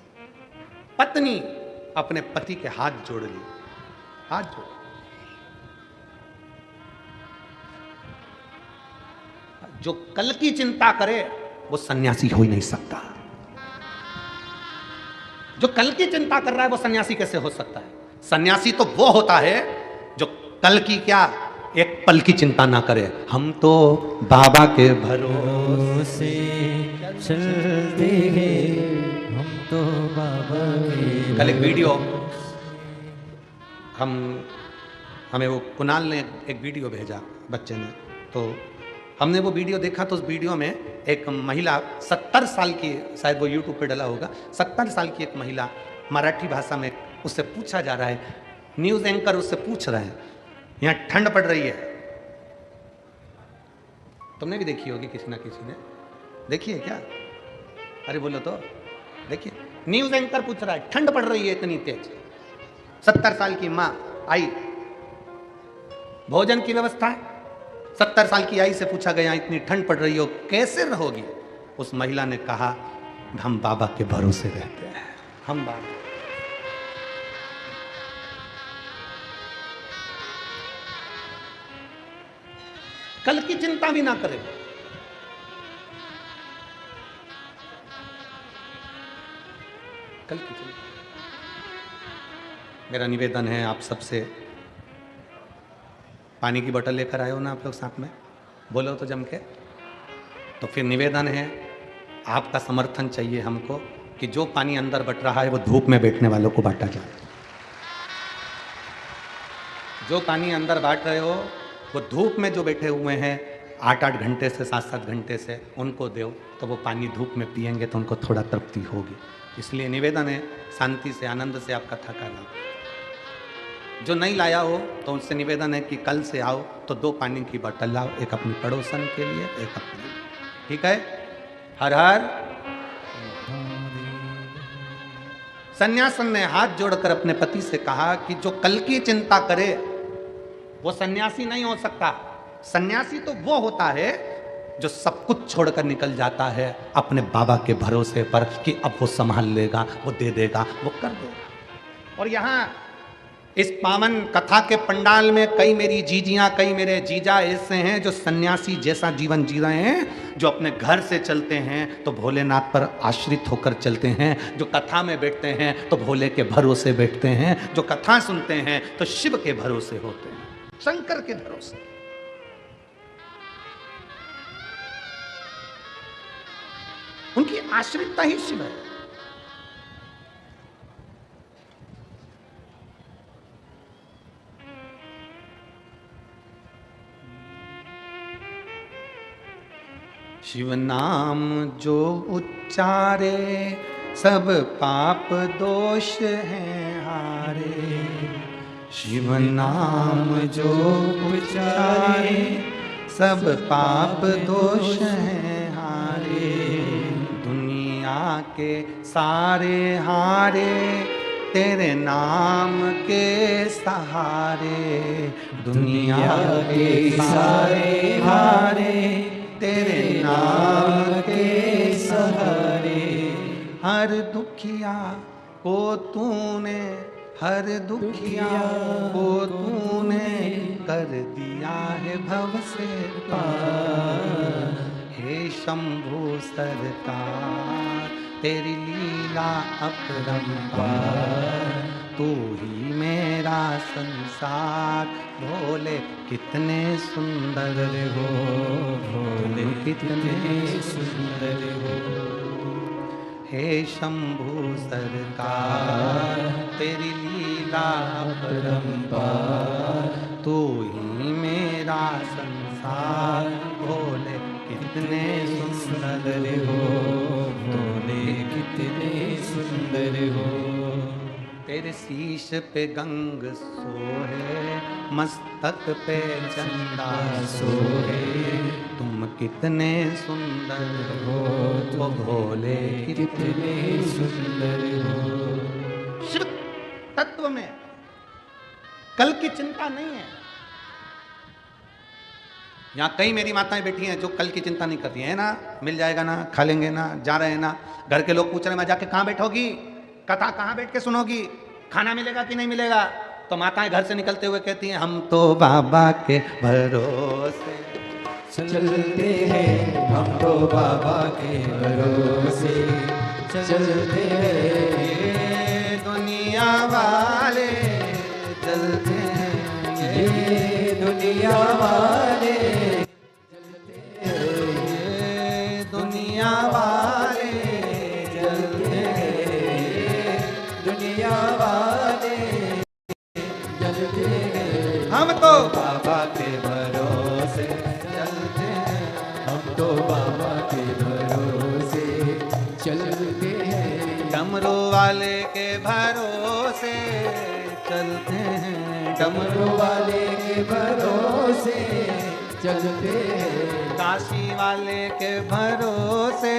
पत्नी अपने पति के हाथ जोड़ ली, हाथ जोड़। जो कल की चिंता करे वो सन्यासी हो ही नहीं सकता। जो कल की चिंता कर रहा है वो सन्यासी कैसे हो सकता है? सन्यासी तो वो होता है जो कल की क्या, एक पल की चिंता ना करे। हम तो बाबा के भरोसे चलते हैं, हम तो बाबा के। कल एक वीडियो हमें वो कुणाल ने एक वीडियो भेजा, बच्चे ने, तो हमने वो वीडियो देखा। तो उस वीडियो में एक महिला 70 साल की, शायद वो यूट्यूब पे डला होगा, 70 साल की एक महिला मराठी भाषा में उससे पूछा जा रहा है, न्यूज़ एंकर उससे पूछ रहे हैं, यहाँ ठंड पड़ रही है। तुमने भी देखी होगी, किसी ना किसी ने देखी है क्या? अरे बोलो तो, देखिए न्यूज़ एंकर पूछ रहा है, ठंड पड़ रही है इतनी तेज। 70 साल की माँ आई, भोजन की व्यवस्था, 70 साल की आई से पूछा गया, इतनी ठंड पड़ रही हो कैसे रहोगी? उस महिला ने कहा, हम बाबा के भरोसे रहते हैं, हम बाबा। कल की चिंता भी ना करें। कल की चिंता। मेरा निवेदन है आप सबसे, पानी की बोतल लेकर आए हो ना आप लोग साथ में, बोलो तो जम के। तो फिर निवेदन है, आपका समर्थन चाहिए हमको कि जो पानी अंदर बट रहा है वो धूप में बैठने वालों को बांटा जाए। जो पानी अंदर बांट रहे हो वो धूप में जो बैठे हुए हैं 8-8 घंटे से 7-7 घंटे से, उनको दो, तो वो पानी धूप में पिएंगे तो उनको थोड़ा तृप्ति होगी। इसलिए निवेदन है, शांति से आनंद से आप कथा का लाओ। जो नहीं लाया हो तो उनसे निवेदन है कि कल से आओ तो 2 पानी की बोतल लाओ, एक अपनी पड़ोसन के लिए, एक अपने। ठीक है? हर हर। सन्यासन ने हाथ जोड़कर अपने पति से कहा कि जो कल की चिंता करे वो सन्यासी नहीं हो सकता। सन्यासी तो वो होता है जो सब कुछ छोड़कर निकल जाता है अपने बाबा के भरोसे पर कि अब वो संभाल लेगा, वो दे देगा, वो कर देगा। और यहाँ इस पावन कथा के पंडाल में कई मेरी जीजियां, कई मेरे जीजा ऐसे हैं जो सन्यासी जैसा जीवन जी रहे हैं, जो अपने घर से चलते हैं तो भोलेनाथ पर आश्रित होकर चलते हैं, जो कथा में बैठते हैं तो भोले के भरोसे बैठते हैं, जो कथा सुनते हैं तो शिव के भरोसे होते हैं, शंकर के भरोसे। उनकी आश्रितता ही शिव है। शिव नाम जो उच्चारे सब पाप दोष हैं हारे। शिव नाम जो उच्चारे सब पाप दोष हैं हारे। दुनिया के सारे हारे तेरे नाम के सहारे। दुनिया के सारे हारे तेरे नाम के सहारे। हर दुखिया को तूने, हर दुखिया को तूने कर दिया है भव से पार। हे शंभु सरकार तेरी लीला अपरंपार। तू ही मेरा संसार। भोले कितने सुंदर हो, भोले कितने सुंदर हो। हे शंभु सरकार तेरी लीला अपरंपार। तू ही मेरा संसार। भोले कितने सुंदर हो, भोले कितने सुंदर हो। तेरे शीश पे गंग सोहे, मस्तक पे चंदा सोहे। तुम कितने सुंदर हो, तो भोले कितने सुंदर हो। शिव तत्व में कल की चिंता नहीं है। यहाँ कई मेरी माताएं बैठी हैं जो कल की चिंता नहीं करती है ना, मिल जाएगा ना, खा लेंगे ना, जा रहे हैं ना। घर के लोग पूछ रहे हैं जाके कहाँ बैठोगी, कथा कहाँ बैठ के सुनोगी, खाना मिलेगा कि नहीं मिलेगा। तो माताएं घर से निकलते हुए कहती हैं हम तो बाबा के भरोसे चलते हैं, हम तो बाबा के भरोसे चलते हैं। ये दुनिया वाले चलते हैं, ये दुनिया वाले चलते हैं, ये दुनिया वाले चलते हैं, दुनिया वाले चलते हैं। हम तो बाबा के भरोसे चलते हैं, हम तो बाबा के भरोसे चलते हैं। डमरू वाले के भरोसे चलते हैं, डमरू वाले के भरोसे चलते हैं। काशी वाले के भरोसे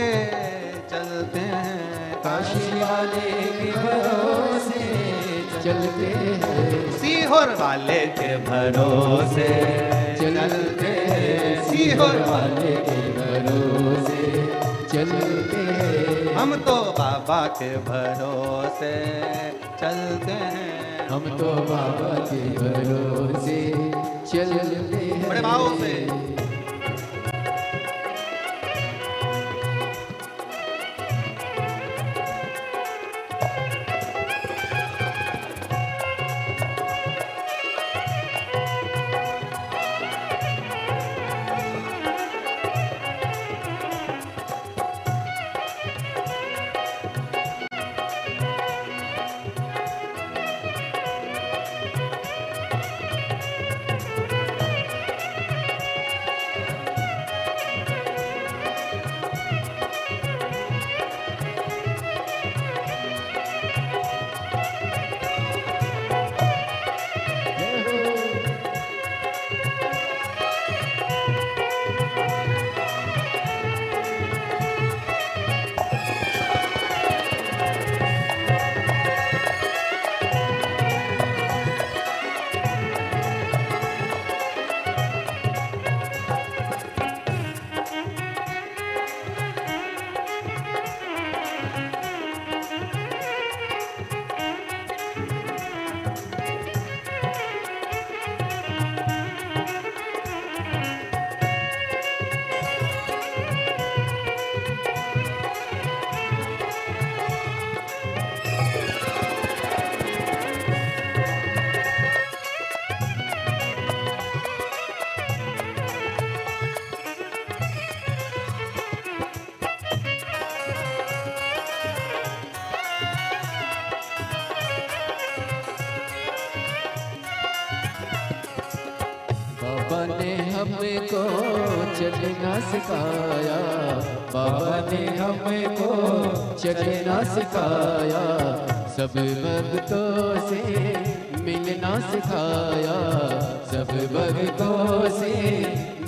चलते हैं, काशी वाले के भरोसे चलते हैं। सीहोर वाले के भरोसे चलते हैं। सीहोर वाले के भरोसे चलते हैं। हम तो बाबा के भरोसे चलते हैं, हम तो बाबा के भरोसे चलते हैं। बड़े भाव से हमको चलना सिखाया, बाबा ने हमको चलना सिखाया, सब भक्तों से मिलना सिखाया, सब भक्तों से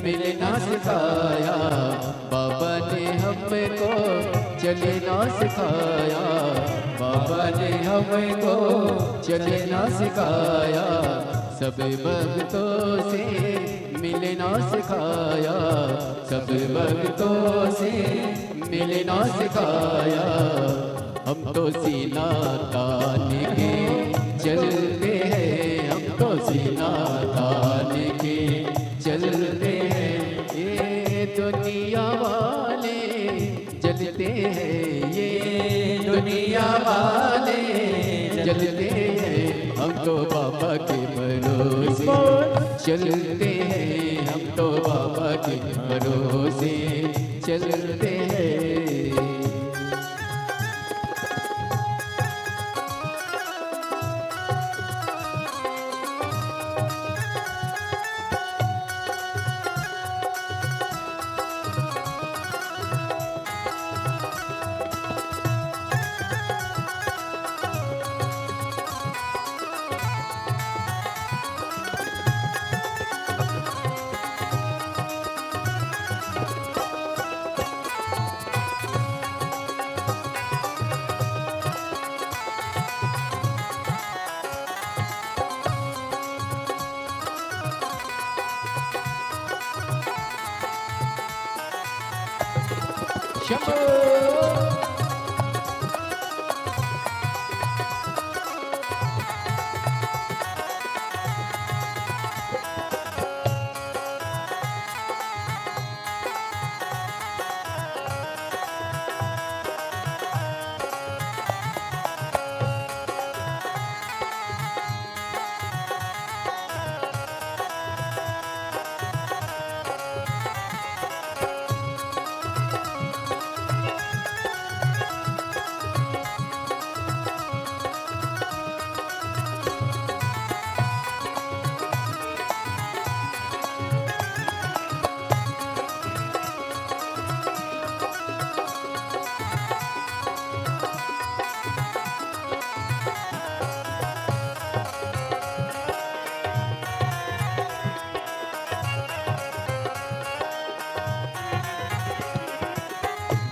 मिलना सिखाया, बाबा ने हमको चलना सिखाया, बाबा ने हमको चलना सिखाया, सब भक्तों से मिलना सिखाया, सब भक्तों से मिलना सिखाया। हम तो सीना तान के चलते हैं, हम तो सीना तान के चलते हैं, ये दुनिया वाले जलते हैं, ये दुनिया वाले जलते हैं, हम तो बाबा के भरोसे चलते हैं, हम तो बाबा के भरोसे चलते हैं।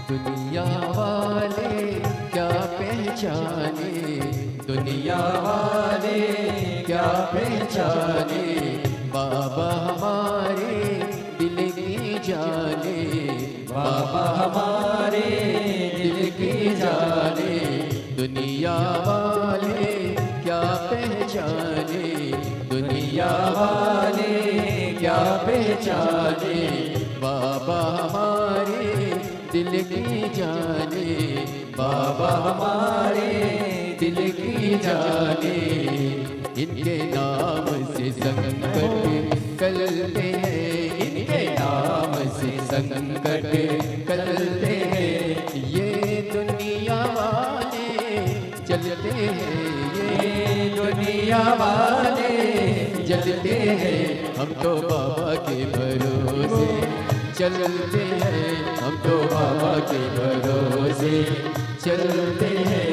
दुनिया वाले क्या पहचाने, दुनिया वाले क्या पहचाने, बाबा हमारे दिल की जाने, बाबा हमारे दिल की जाने, दुनिया वाले क्या पहचाने, दुनिया वाले क्या पहचाने, बाबा हमारे दिल की जाने, बाबा हमारे दिल की जाने, इनके नाम से संकट टलते हैं, इनके नाम से संकट टलते हैं, ये दुनिया वाले चलते हैं, ये दुनिया वाले जलते हैं, हम तो बाबा के भरोसे चलते हैं, हम तो बाबा के भरोसे चलते हैं।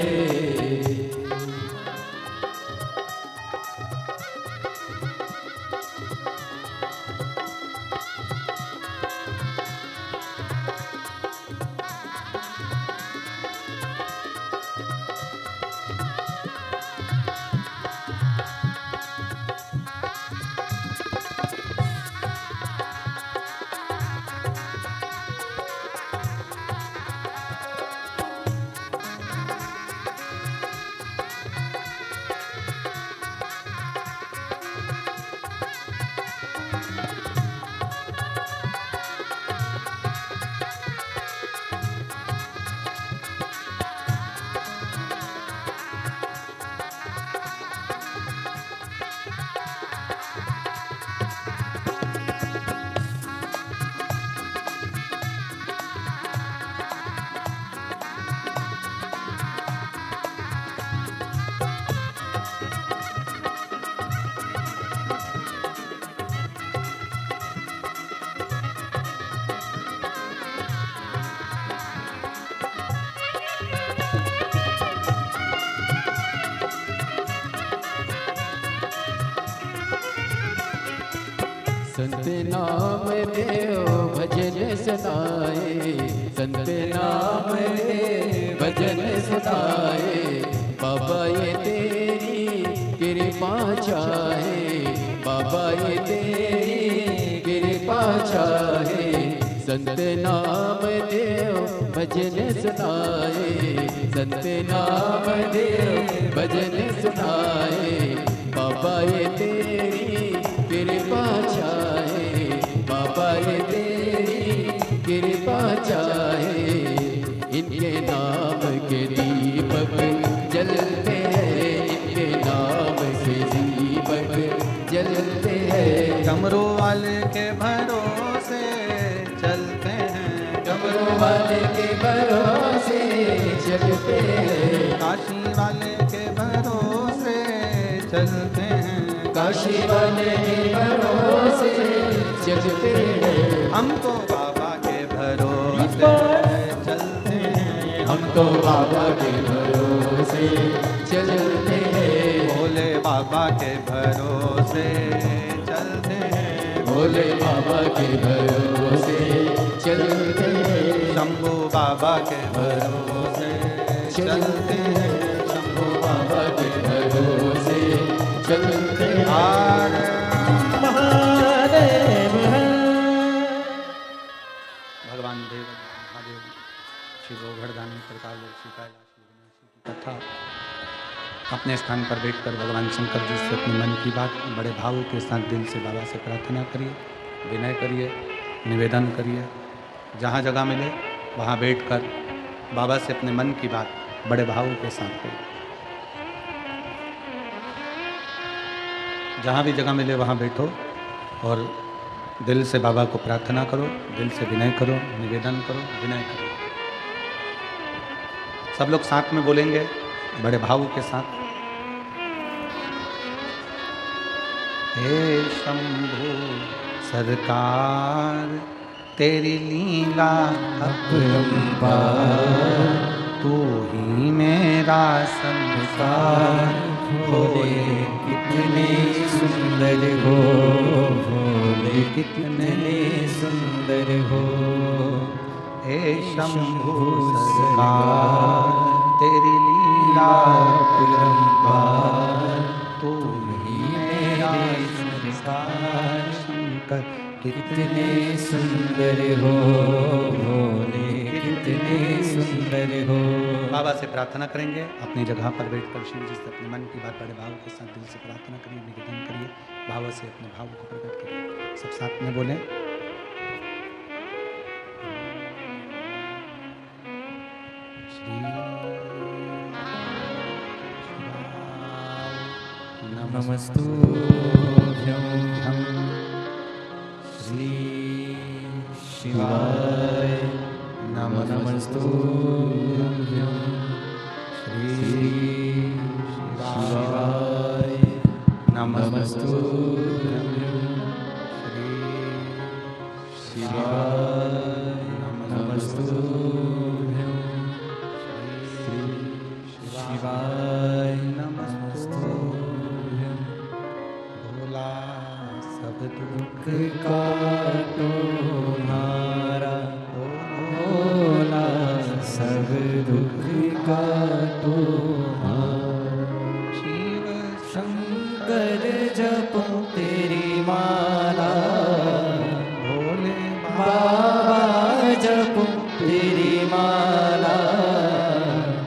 संत नाम देव भजन सुनाए, संत नाम देव भजन सुनाए। बाबा ये तेरी कृपा चाहे, बाबा ये तेरी कृपा चाहे। संत नाम देव भजन सुनाए, संत नाम देव भजन सुनाए। बाबा ये तेरी कृपा चाहे, बाबा ये तेरी कृपा चाहे। इनके नाम के दीपक जलते हैं, इनके नाम से दीपक जलते हैं। डमरू वाले के भरोसे चलते हैं, डमरू वाले के भरोसे चलते हैं। काशी वाले के भरोसे चलते हैं, काशी वाले के भरोसे चलते हैं। हम तो बाबा के भरोसे चलते हैं, हम तो बाबा के भरोसे चलते हैं। भोले बाबा के भरोसे चलते हैं, भोले बाबा के भरोसे चलते हैं। शंभू बाबा के भरोसे चलते हैं, शंभू बाबा के भरोसे चलते हैं। महादेव भगवान देव महादेव श्री गोवर्धन कृपाल श्री कैलाश विनाशी की कथा अपने स्थान पर बैठकर भगवान शंकर जी से अपने मन की बात बड़े भाव के साथ दिल से बाबा से प्रार्थना करिए, विनय करिए, निवेदन करिए। जहाँ जगह मिले वहाँ बैठकर बाबा से अपने मन की बात बड़े भाव के साथ करिए। जहाँ भी जगह मिले वहाँ बैठो और दिल से बाबा को प्रार्थना करो, दिल से विनय करो, निवेदन करो, विनय करो। सब लोग साथ में बोलेंगे बड़े भाव के साथ। हे शंभू सरकार तेरी लीला अपरंपार, तू ही मेरा संसार। भोले कितने सुंदर हो, भोले कितने सुंदर हो। हे शंभू सरकार तेरी लीला अपरंपार, तू ही मेरा संसार। शंकर कितने सुंदर हो, भोले कितने सुंदर हो। बाबा से प्रार्थना करेंगे। अपनी जगह पर बैठकर शिव जी से अपने मन की बात बड़े भाव के साथ दिल से प्रार्थना करिए, निवेदन करिए। बाबा से अपने भाव को प्रकट करिए। सब साथ में बोलें। नमस्तुभ्यं श्री शिवाय नमस्तुभ्यं श्री शिवाय नमस्तुभ्यं श्री शिवाय नमस्तुभ्यं श्री शिवाय नमस्तुभ्यं। भोला सब दुख काटो हमारा, भोला सब दुख काटो हमारा। शिव शंकर जपो तेरी माला, भोले बाबा जपो तेरी माला।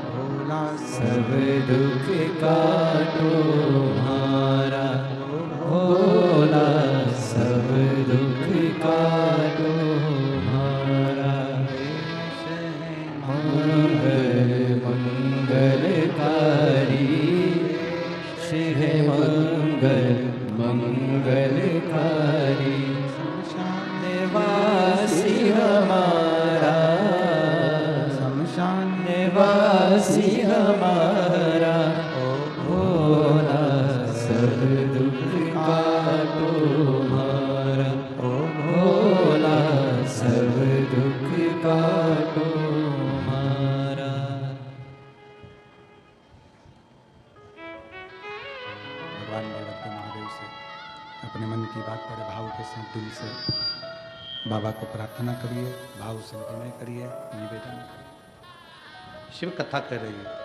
भोला सब दुख काटो हमारा, भोला सब दुख काटो हमारा। मंगल मंगलकारी शिव मंगल मंगलकारी। निवासी हमारा, शमशान निवासी हमारा। भोला सब दुख काटो हमारा, भोला सब दुख काटो हमारा। भगवान देवत्व महादेव से अपने मन की बात बड़े भाव के साथ दिल से बाबा को प्रार्थना करिए, भाव से विनय करिए, निवेदन करिए। शिव कथा कर रही है।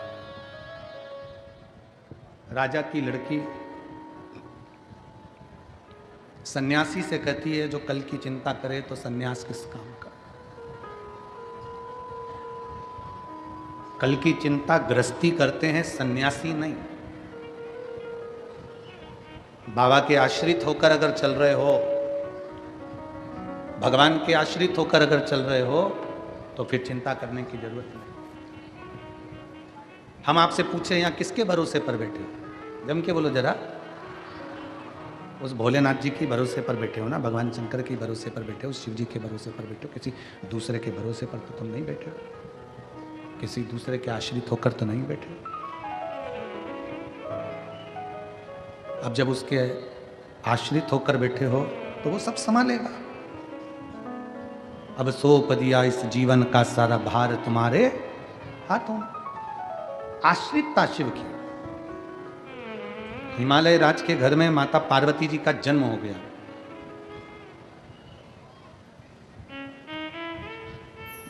राजा की लड़की सन्यासी से कहती है, जो कल की चिंता करे तो सन्यास किस काम का। कल की चिंता गृहस्थी करते हैं, सन्यासी नहीं। बाबा के आश्रित होकर अगर चल रहे हो, भगवान के आश्रित होकर अगर चल रहे हो, तो फिर चिंता करने की जरूरत नहीं। हम आपसे पूछे यहां किसके भरोसे पर बैठे हो? जम के बोलो जरा। उस भोलेनाथ जी की भरोसे पर बैठे हो ना, भगवान शंकर के भरोसे पर बैठे हो, शिव जी के भरोसे पर बैठे हो, किसी दूसरे के भरोसे पर तो तुम नहीं बैठे हो, किसी दूसरे के आश्रित होकर तो नहीं बैठे हो। अब जब उसके आश्रित होकर बैठे हो तो वो सब संभालेगा। अब सौंप दिया इस जीवन का सारा भार तुम्हारे हाथों में। आश्रितता शिव की। हिमालय राज के घर में माता पार्वती जी का जन्म हो गया।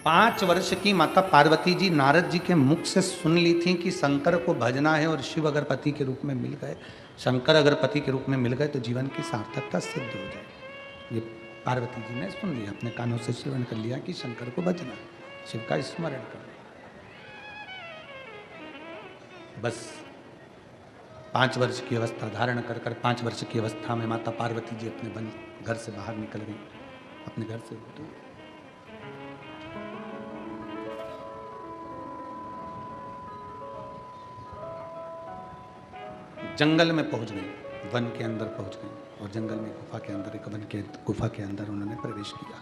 पांच वर्ष की माता पार्वती जी नारद जी के मुख से सुन ली थी कि शंकर को भजना है और शिव अगर पति के रूप में मिल गए, शंकर अगर पति के रूप में मिल गए तो जीवन की सार्थकता सिद्ध हो जाए। ये पार्वती जी ने सुन लिया, अपने कानों से श्रवण कर लिया कि शंकर को भजना, शिव का स्मरण करना। बस 5 वर्ष की अवस्था धारण कर 5 वर्ष की अवस्था में माता पार्वती जी अपने घर से बाहर निकल गई, अपने घर से दूर। जंगल में पहुंच गई, वन के अंदर पहुंच गई, और जंगल में गुफा के अंदर, एक वन के गुफा के अंदर उन्होंने प्रवेश किया।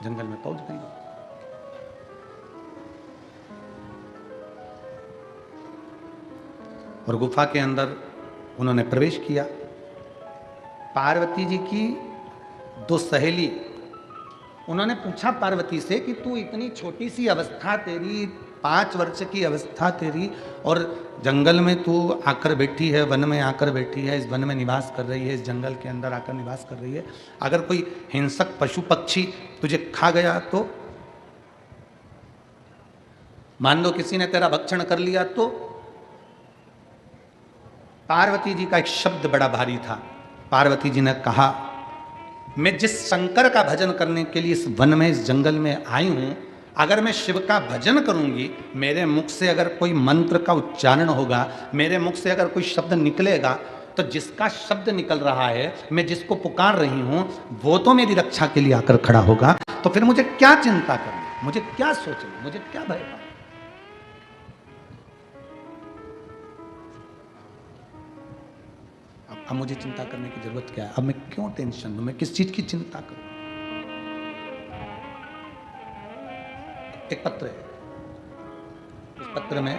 जंगल में पहुंच गई और गुफा के अंदर उन्होंने प्रवेश किया। पार्वती जी की 2 सहेली, उन्होंने पूछा पार्वती से कि तू इतनी छोटी सी अवस्था तेरी, 5 वर्ष की अवस्था तेरी, और जंगल में तू आकर बैठी है, वन में आकर बैठी है, इस वन में निवास कर रही है, इस जंगल के अंदर आकर निवास कर रही है। अगर कोई हिंसक पशु पक्षी तुझे खा गया तो, मान लो किसी ने तेरा भक्षण कर लिया तो। पार्वती जी का एक शब्द बड़ा भारी था। पार्वती जी ने कहा, मैं जिस शंकर का भजन करने के लिए इस वन में, इस जंगल में आई हूं, अगर मैं शिव का भजन करूंगी, मेरे मुख से अगर कोई मंत्र का उच्चारण होगा, मेरे मुख से अगर कोई शब्द निकलेगा, तो जिसका शब्द निकल रहा है, मैं जिसको पुकार रही हूं, वो तो मेरी रक्षा के लिए आकर खड़ा होगा। तो फिर मुझे क्या चिंता करनी, मुझे क्या सोचना, मुझे क्या भय पाना। अब मुझे चिंता करने की जरूरत क्या है? अब मैं क्यों टेंशन लूं? मैं किस चीज की चिंता करूं? एक पत्र है, इस पत्र में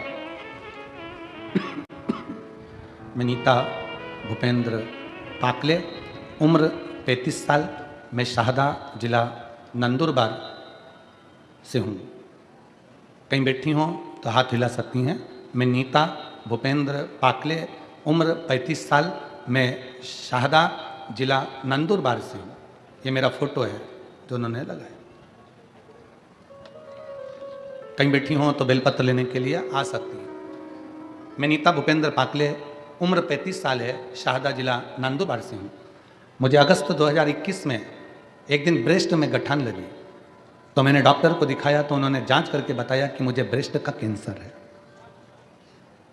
मैं नीता भूपेंद्र पाकले, उम्र 35 साल, मैं शाहदा जिला नंदुरबार से हूँ। कहीं बैठी हों तो हाथ हिला सकती हैं। मैं नीता भूपेंद्र पाकले, उम्र 35 साल, मैं शाहदा जिला नंदुरबार से हूँ। ये मेरा फोटो है जो उन्होंने लगाया। कहीं बैठी हों तो बेलपत्र लेने के लिए आ सकती हैं। मैं नीता भूपेंद्र पाकले, उम्र 35 साल है, शाहदा जिला नंदुरबार से हूँ। मुझे अगस्त 2021 में एक दिन ब्रेस्ट में गठान लगी, तो मैंने डॉक्टर को दिखाया, तो उन्होंने जांच करके बताया कि मुझे ब्रेस्ट का कैंसर है।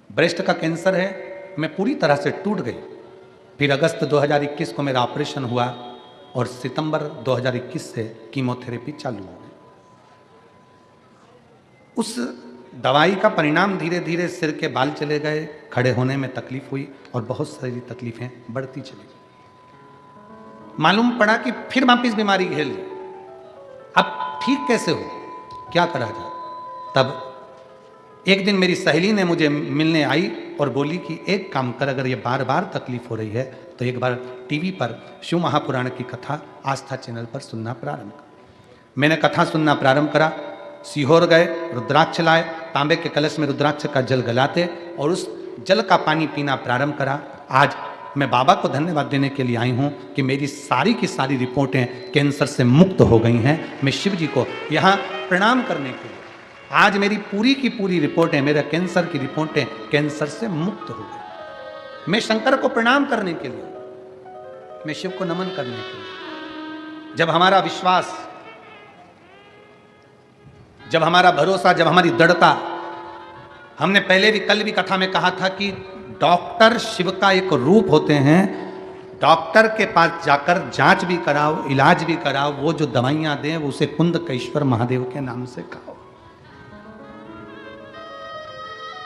ब्रेस्ट का कैंसर है, मैं पूरी तरह से टूट गई। फिर अगस्त 2021 को मेरा ऑपरेशन हुआ और सितंबर 2021 से कीमोथेरेपी चालू हो गई। उस दवाई का परिणाम धीरे धीरे सिर के बाल चले गए, खड़े होने में तकलीफ हुई और बहुत सारी तकलीफें बढ़ती चली गई। मालूम पड़ा कि फिर वापिस बीमारी घेर ली। अब ठीक कैसे हो, क्या करा जाए? तब एक दिन मेरी सहेली ने मुझे मिलने आई और बोली कि एक काम कर, अगर ये बार बार तकलीफ हो रही है तो एक बार टीवी पर शिव महापुराण की कथा आस्था चैनल पर सुनना प्रारंभ कर। मैंने कथा सुनना प्रारंभ करा। सीहोर गए, रुद्राक्ष लाए, तांबे के कलश में रुद्राक्ष का जल गलाते और उस जल का पानी पीना प्रारंभ करा। आज मैं बाबा को धन्यवाद देने के लिए आई हूँ कि मेरी सारी की सारी रिपोर्टें कैंसर से मुक्त हो गई हैं। मैं शिव जी को यहाँ प्रणाम करने के लिए, आज मेरी पूरी की पूरी रिपोर्टें, मेरा कैंसर की रिपोर्टें कैंसर से मुक्त हो गई। मैं शंकर को प्रणाम करने के लिए, मैं शिव को नमन करने के लिए, जब हमारा विश्वास, जब हमारा भरोसा, जब हमारी दृढ़ता, हमने पहले भी कल भी कथा में कहा था कि डॉक्टर शिव का एक रूप होते हैं। डॉक्टर के पास जाकर जांच भी कराओ, इलाज भी कराओ, वो जो दवाइयां दें वो उसे कुंदकेश्वर महादेव के नाम से खाओ।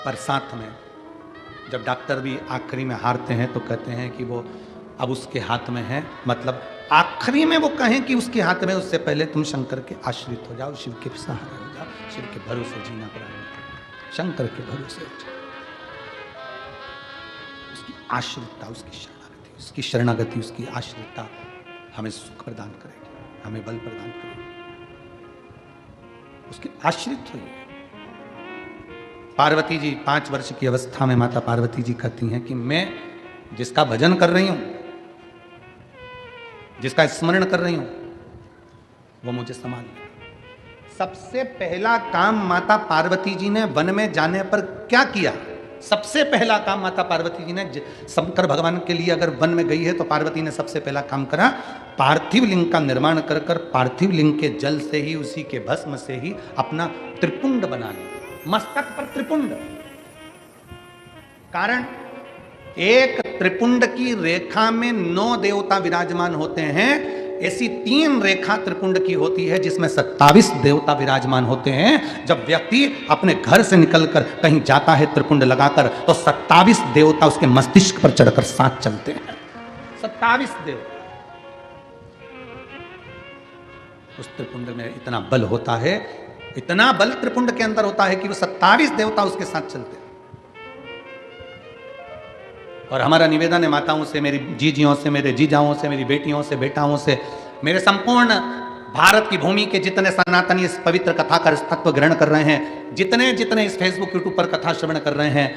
पर साथ में जब डॉक्टर भी आखिरी में हारते हैं तो कहते हैं कि वो अब उसके हाथ में है, मतलब आखिरी में वो कहें कि उसके हाथ में, उससे पहले तुम शंकर के आश्रित हो जाओ, शिव के सहारे हो जाओ, शिव के भरोसे जीना प्रारंभ करो, शंकर के भरोसे हो जाओ। उसकी आश्रितता, उसकी शरणागति, उसकी आश्रितता हमें सुख प्रदान करेगी, हमें बल प्रदान करेगी। उसके आश्रित होइए। पार्वती जी 5 वर्ष की अवस्था में माता पार्वती जी कहती हैं कि मैं जिसका भजन कर रही हूं, जिसका स्मरण कर रही हूं, वो मुझे संभाल ले। सबसे पहला काम माता पार्वती जी ने वन में जाने पर क्या किया? सबसे पहला काम माता पार्वती जी ने, शंकर भगवान के लिए अगर वन में गई है तो पार्वती ने सबसे पहला काम करा, पार्थिव लिंग का निर्माण कर कर पार्थिव लिंग के जल से ही, उसी के भस्म से ही अपना त्रिपुंड बना लिया, मस्तक पर त्रिपुंड। कारण एक त्रिपुंड की रेखा में 9 देवता विराजमान होते हैं, ऐसी 3 रेखा त्रिपुंड की होती है जिसमें 27 देवता विराजमान होते हैं। जब व्यक्ति अपने घर से निकलकर कहीं जाता है त्रिपुंड लगाकर, तो 27 देवता उसके मस्तिष्क पर चढ़कर साथ चलते हैं। 27 देवता। उस त्रिपुंड में इतना बल होता है, इतना बल त्रिपुंड के अंदर होता है कि वो 27 देवता उसके साथ चलते हैं। और हमारा निवेदन है माताओं से, मेरी जीजियों से, मेरे जीजाओं से, मेरी बेटियों से, बेटाओं से, मेरे संपूर्ण भारत की भूमि के जितने सनातनी इस पवित्र कथा का तत्व ग्रहण कर रहे हैं, जितने जितने इस फेसबुक यूट्यूब पर कथा श्रवण कर रहे हैं,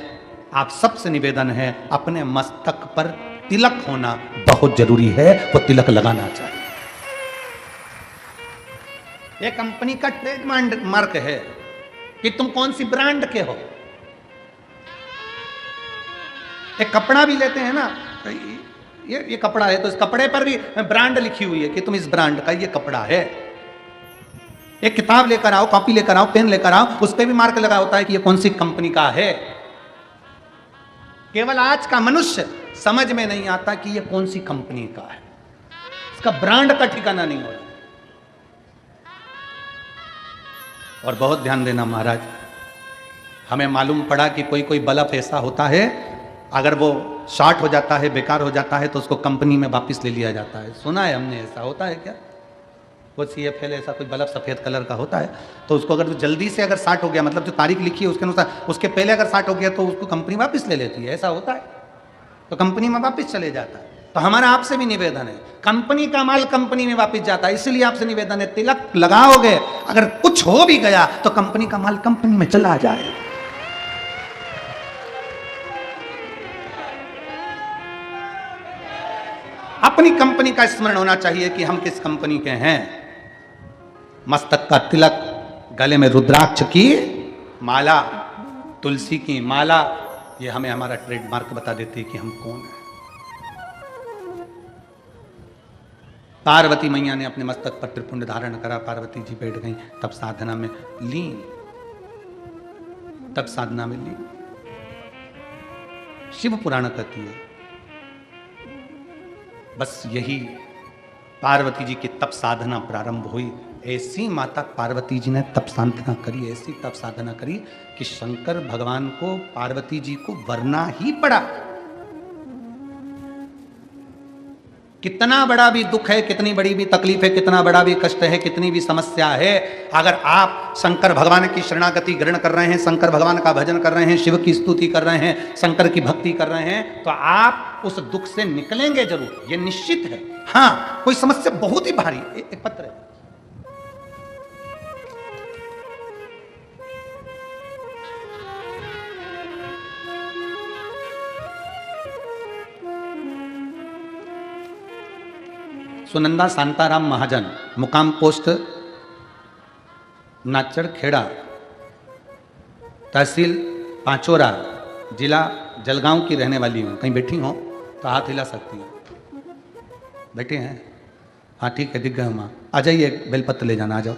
आप सबसे निवेदन है, अपने मस्तक पर तिलक होना बहुत जरूरी है, वो तिलक लगाना चाहिए। ये कंपनी का ट्रेड मार्क है कि तुम कौन सी ब्रांड के हो। एक कपड़ा भी लेते हैं ना, ये कपड़ा है तो इस कपड़े पर भी ब्रांड लिखी हुई है कि तुम इस ब्रांड का ये कपड़ा है। एक किताब लेकर आओ, कॉपी लेकर आओ, पेन लेकर आओ, उस पर भी मार्क लगा होता है कि ये कौन सी कंपनी का है। केवल आज का मनुष्य समझ में नहीं आता कि ये कौन सी कंपनी का है, इसका ब्रांड का ठिकाना नहीं हो रहा। और बहुत ध्यान देना महाराज, हमें मालूम पड़ा कि कोई कोई बल्ब ऐसा होता है, अगर वो शॉर्ट हो जाता है, बेकार हो जाता है, तो उसको कंपनी में वापस ले लिया जाता है। सुना है हमने, ऐसा होता है क्या? वो CFL ऐसा कोई बल्ब सफ़ेद कलर का होता है, तो उसको अगर जल्दी से अगर शॉर्ट हो गया, मतलब जो तारीख लिखी है उसके अनुसार, उसके पहले अगर शॉर्ट हो गया तो उसको कंपनी वापस ले लेती है। ऐसा होता है, तो कंपनी में वापस चले जाता है। तो हमारा आपसे भी निवेदन है, कंपनी का माल कंपनी में वापस जाता है, इसलिए आपसे निवेदन है, तिलक लगाओगे, अगर कुछ हो भी गया तो कंपनी का माल कंपनी में चला जाए। अपनी कंपनी का स्मरण होना चाहिए कि हम किस कंपनी के हैं। मस्तक का तिलक, गले में रुद्राक्ष की माला, तुलसी की माला, ये हमें हमारा ट्रेडमार्क बता देती है कि हम कौन हैं। पार्वती मैया ने अपने मस्तक पर त्रिपुंड धारण करा, पार्वती जी बैठ गई, तब साधना में लीन, तब साधना में लीन। शिव पुराण कहती है, बस यही पार्वती जी की तप साधना प्रारंभ हुई। ऐसी माता पार्वती जी ने तप साधना करी, ऐसी तप साधना करी कि शंकर भगवान को, पार्वती जी को वरना ही पड़ा। कितना बड़ा भी दुख है, कितनी बड़ी भी तकलीफ है, कितना बड़ा भी कष्ट है, कितनी भी समस्या है, अगर आप शंकर भगवान की शरणागति ग्रहण कर रहे हैं, शंकर भगवान का भजन कर रहे हैं, शिव की स्तुति कर रहे हैं, शंकर की भक्ति कर रहे हैं, तो आप उस दुख से निकलेंगे जरूर, ये निश्चित है। हाँ, कोई समस्या बहुत ही भारी, एक पत्र है, सुनंदा शांताराम महाजन, मुकाम पोस्ट नाचड़ खेड़ा, तहसील पांचोरा, जिला जलगांव की रहने वाली हूँ। कहीं बैठी हो तो हाथ हिला सकती हैं। बैठे हैं? हाँ ठीक है, दिख गए हम। आ जाइए, बेलपत्र ले जाना, आ जाओ।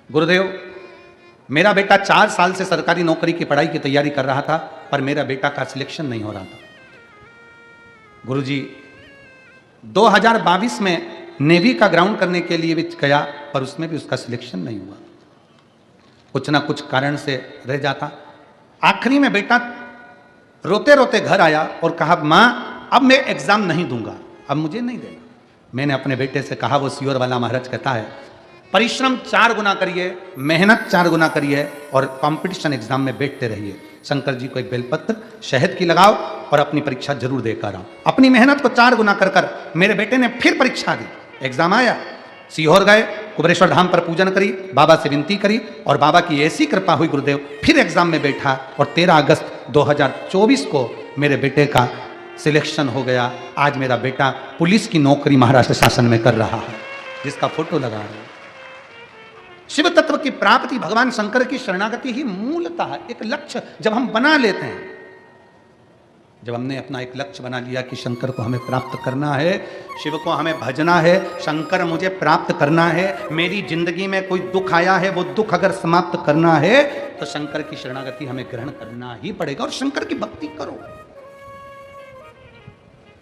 गुरुदेव, मेरा बेटा 4 साल से सरकारी नौकरी की पढ़ाई की तैयारी कर रहा था, पर मेरा बेटा का सिलेक्शन नहीं हो रहा था। गुरुजी, 2022 में नेवी का ग्राउंड करने के लिए भी गया, पर उसमें भी उसका सिलेक्शन नहीं हुआ। कुछ ना कुछ कारण से रह जाता। आखिरी में बेटा रोते रोते घर आया और कहा, मां अब मैं एग्जाम नहीं दूंगा, अब मुझे नहीं देना। मैंने अपने बेटे से कहा, वो सीहोर वाला महाराज कहता है, परिश्रम 4 गुना करिए, मेहनत 4 गुना करिए और कंपटीशन एग्जाम में बैठते रहिए। शंकर जी को एक बेलपत्र शहद की लगाओ और अपनी परीक्षा जरूर देकर आओ। अपनी मेहनत को 4 गुना कर कर मेरे बेटे ने फिर परीक्षा दी, एग्जाम आया। सीहोर गए, कुबेरेश्वर धाम पर पूजन करी, बाबा से विनती करी और बाबा की ऐसी कृपा हुई, गुरुदेव फिर एग्जाम में बैठा और 13 अगस्त 2024 को मेरे बेटे का सिलेक्शन हो गया। आज मेरा बेटा पुलिस की नौकरी महाराष्ट्र शासन में कर रहा है, जिसका फोटो लगा रहे हैं। शिव तत्व की प्राप्ति, भगवान शंकर की शरणागति ही मूलतः एक लक्ष्य जब हम बना लेते हैं, जब हमने अपना एक लक्ष्य बना लिया कि शंकर को हमें प्राप्त करना है, शिव को हमें भजना है, शंकर मुझे प्राप्त करना है, मेरी जिंदगी में कोई दुख आया है, वो दुख अगर समाप्त करना है तो शंकर की शरणागति हमें ग्रहण करना ही पड़ेगा और शंकर की भक्ति करो,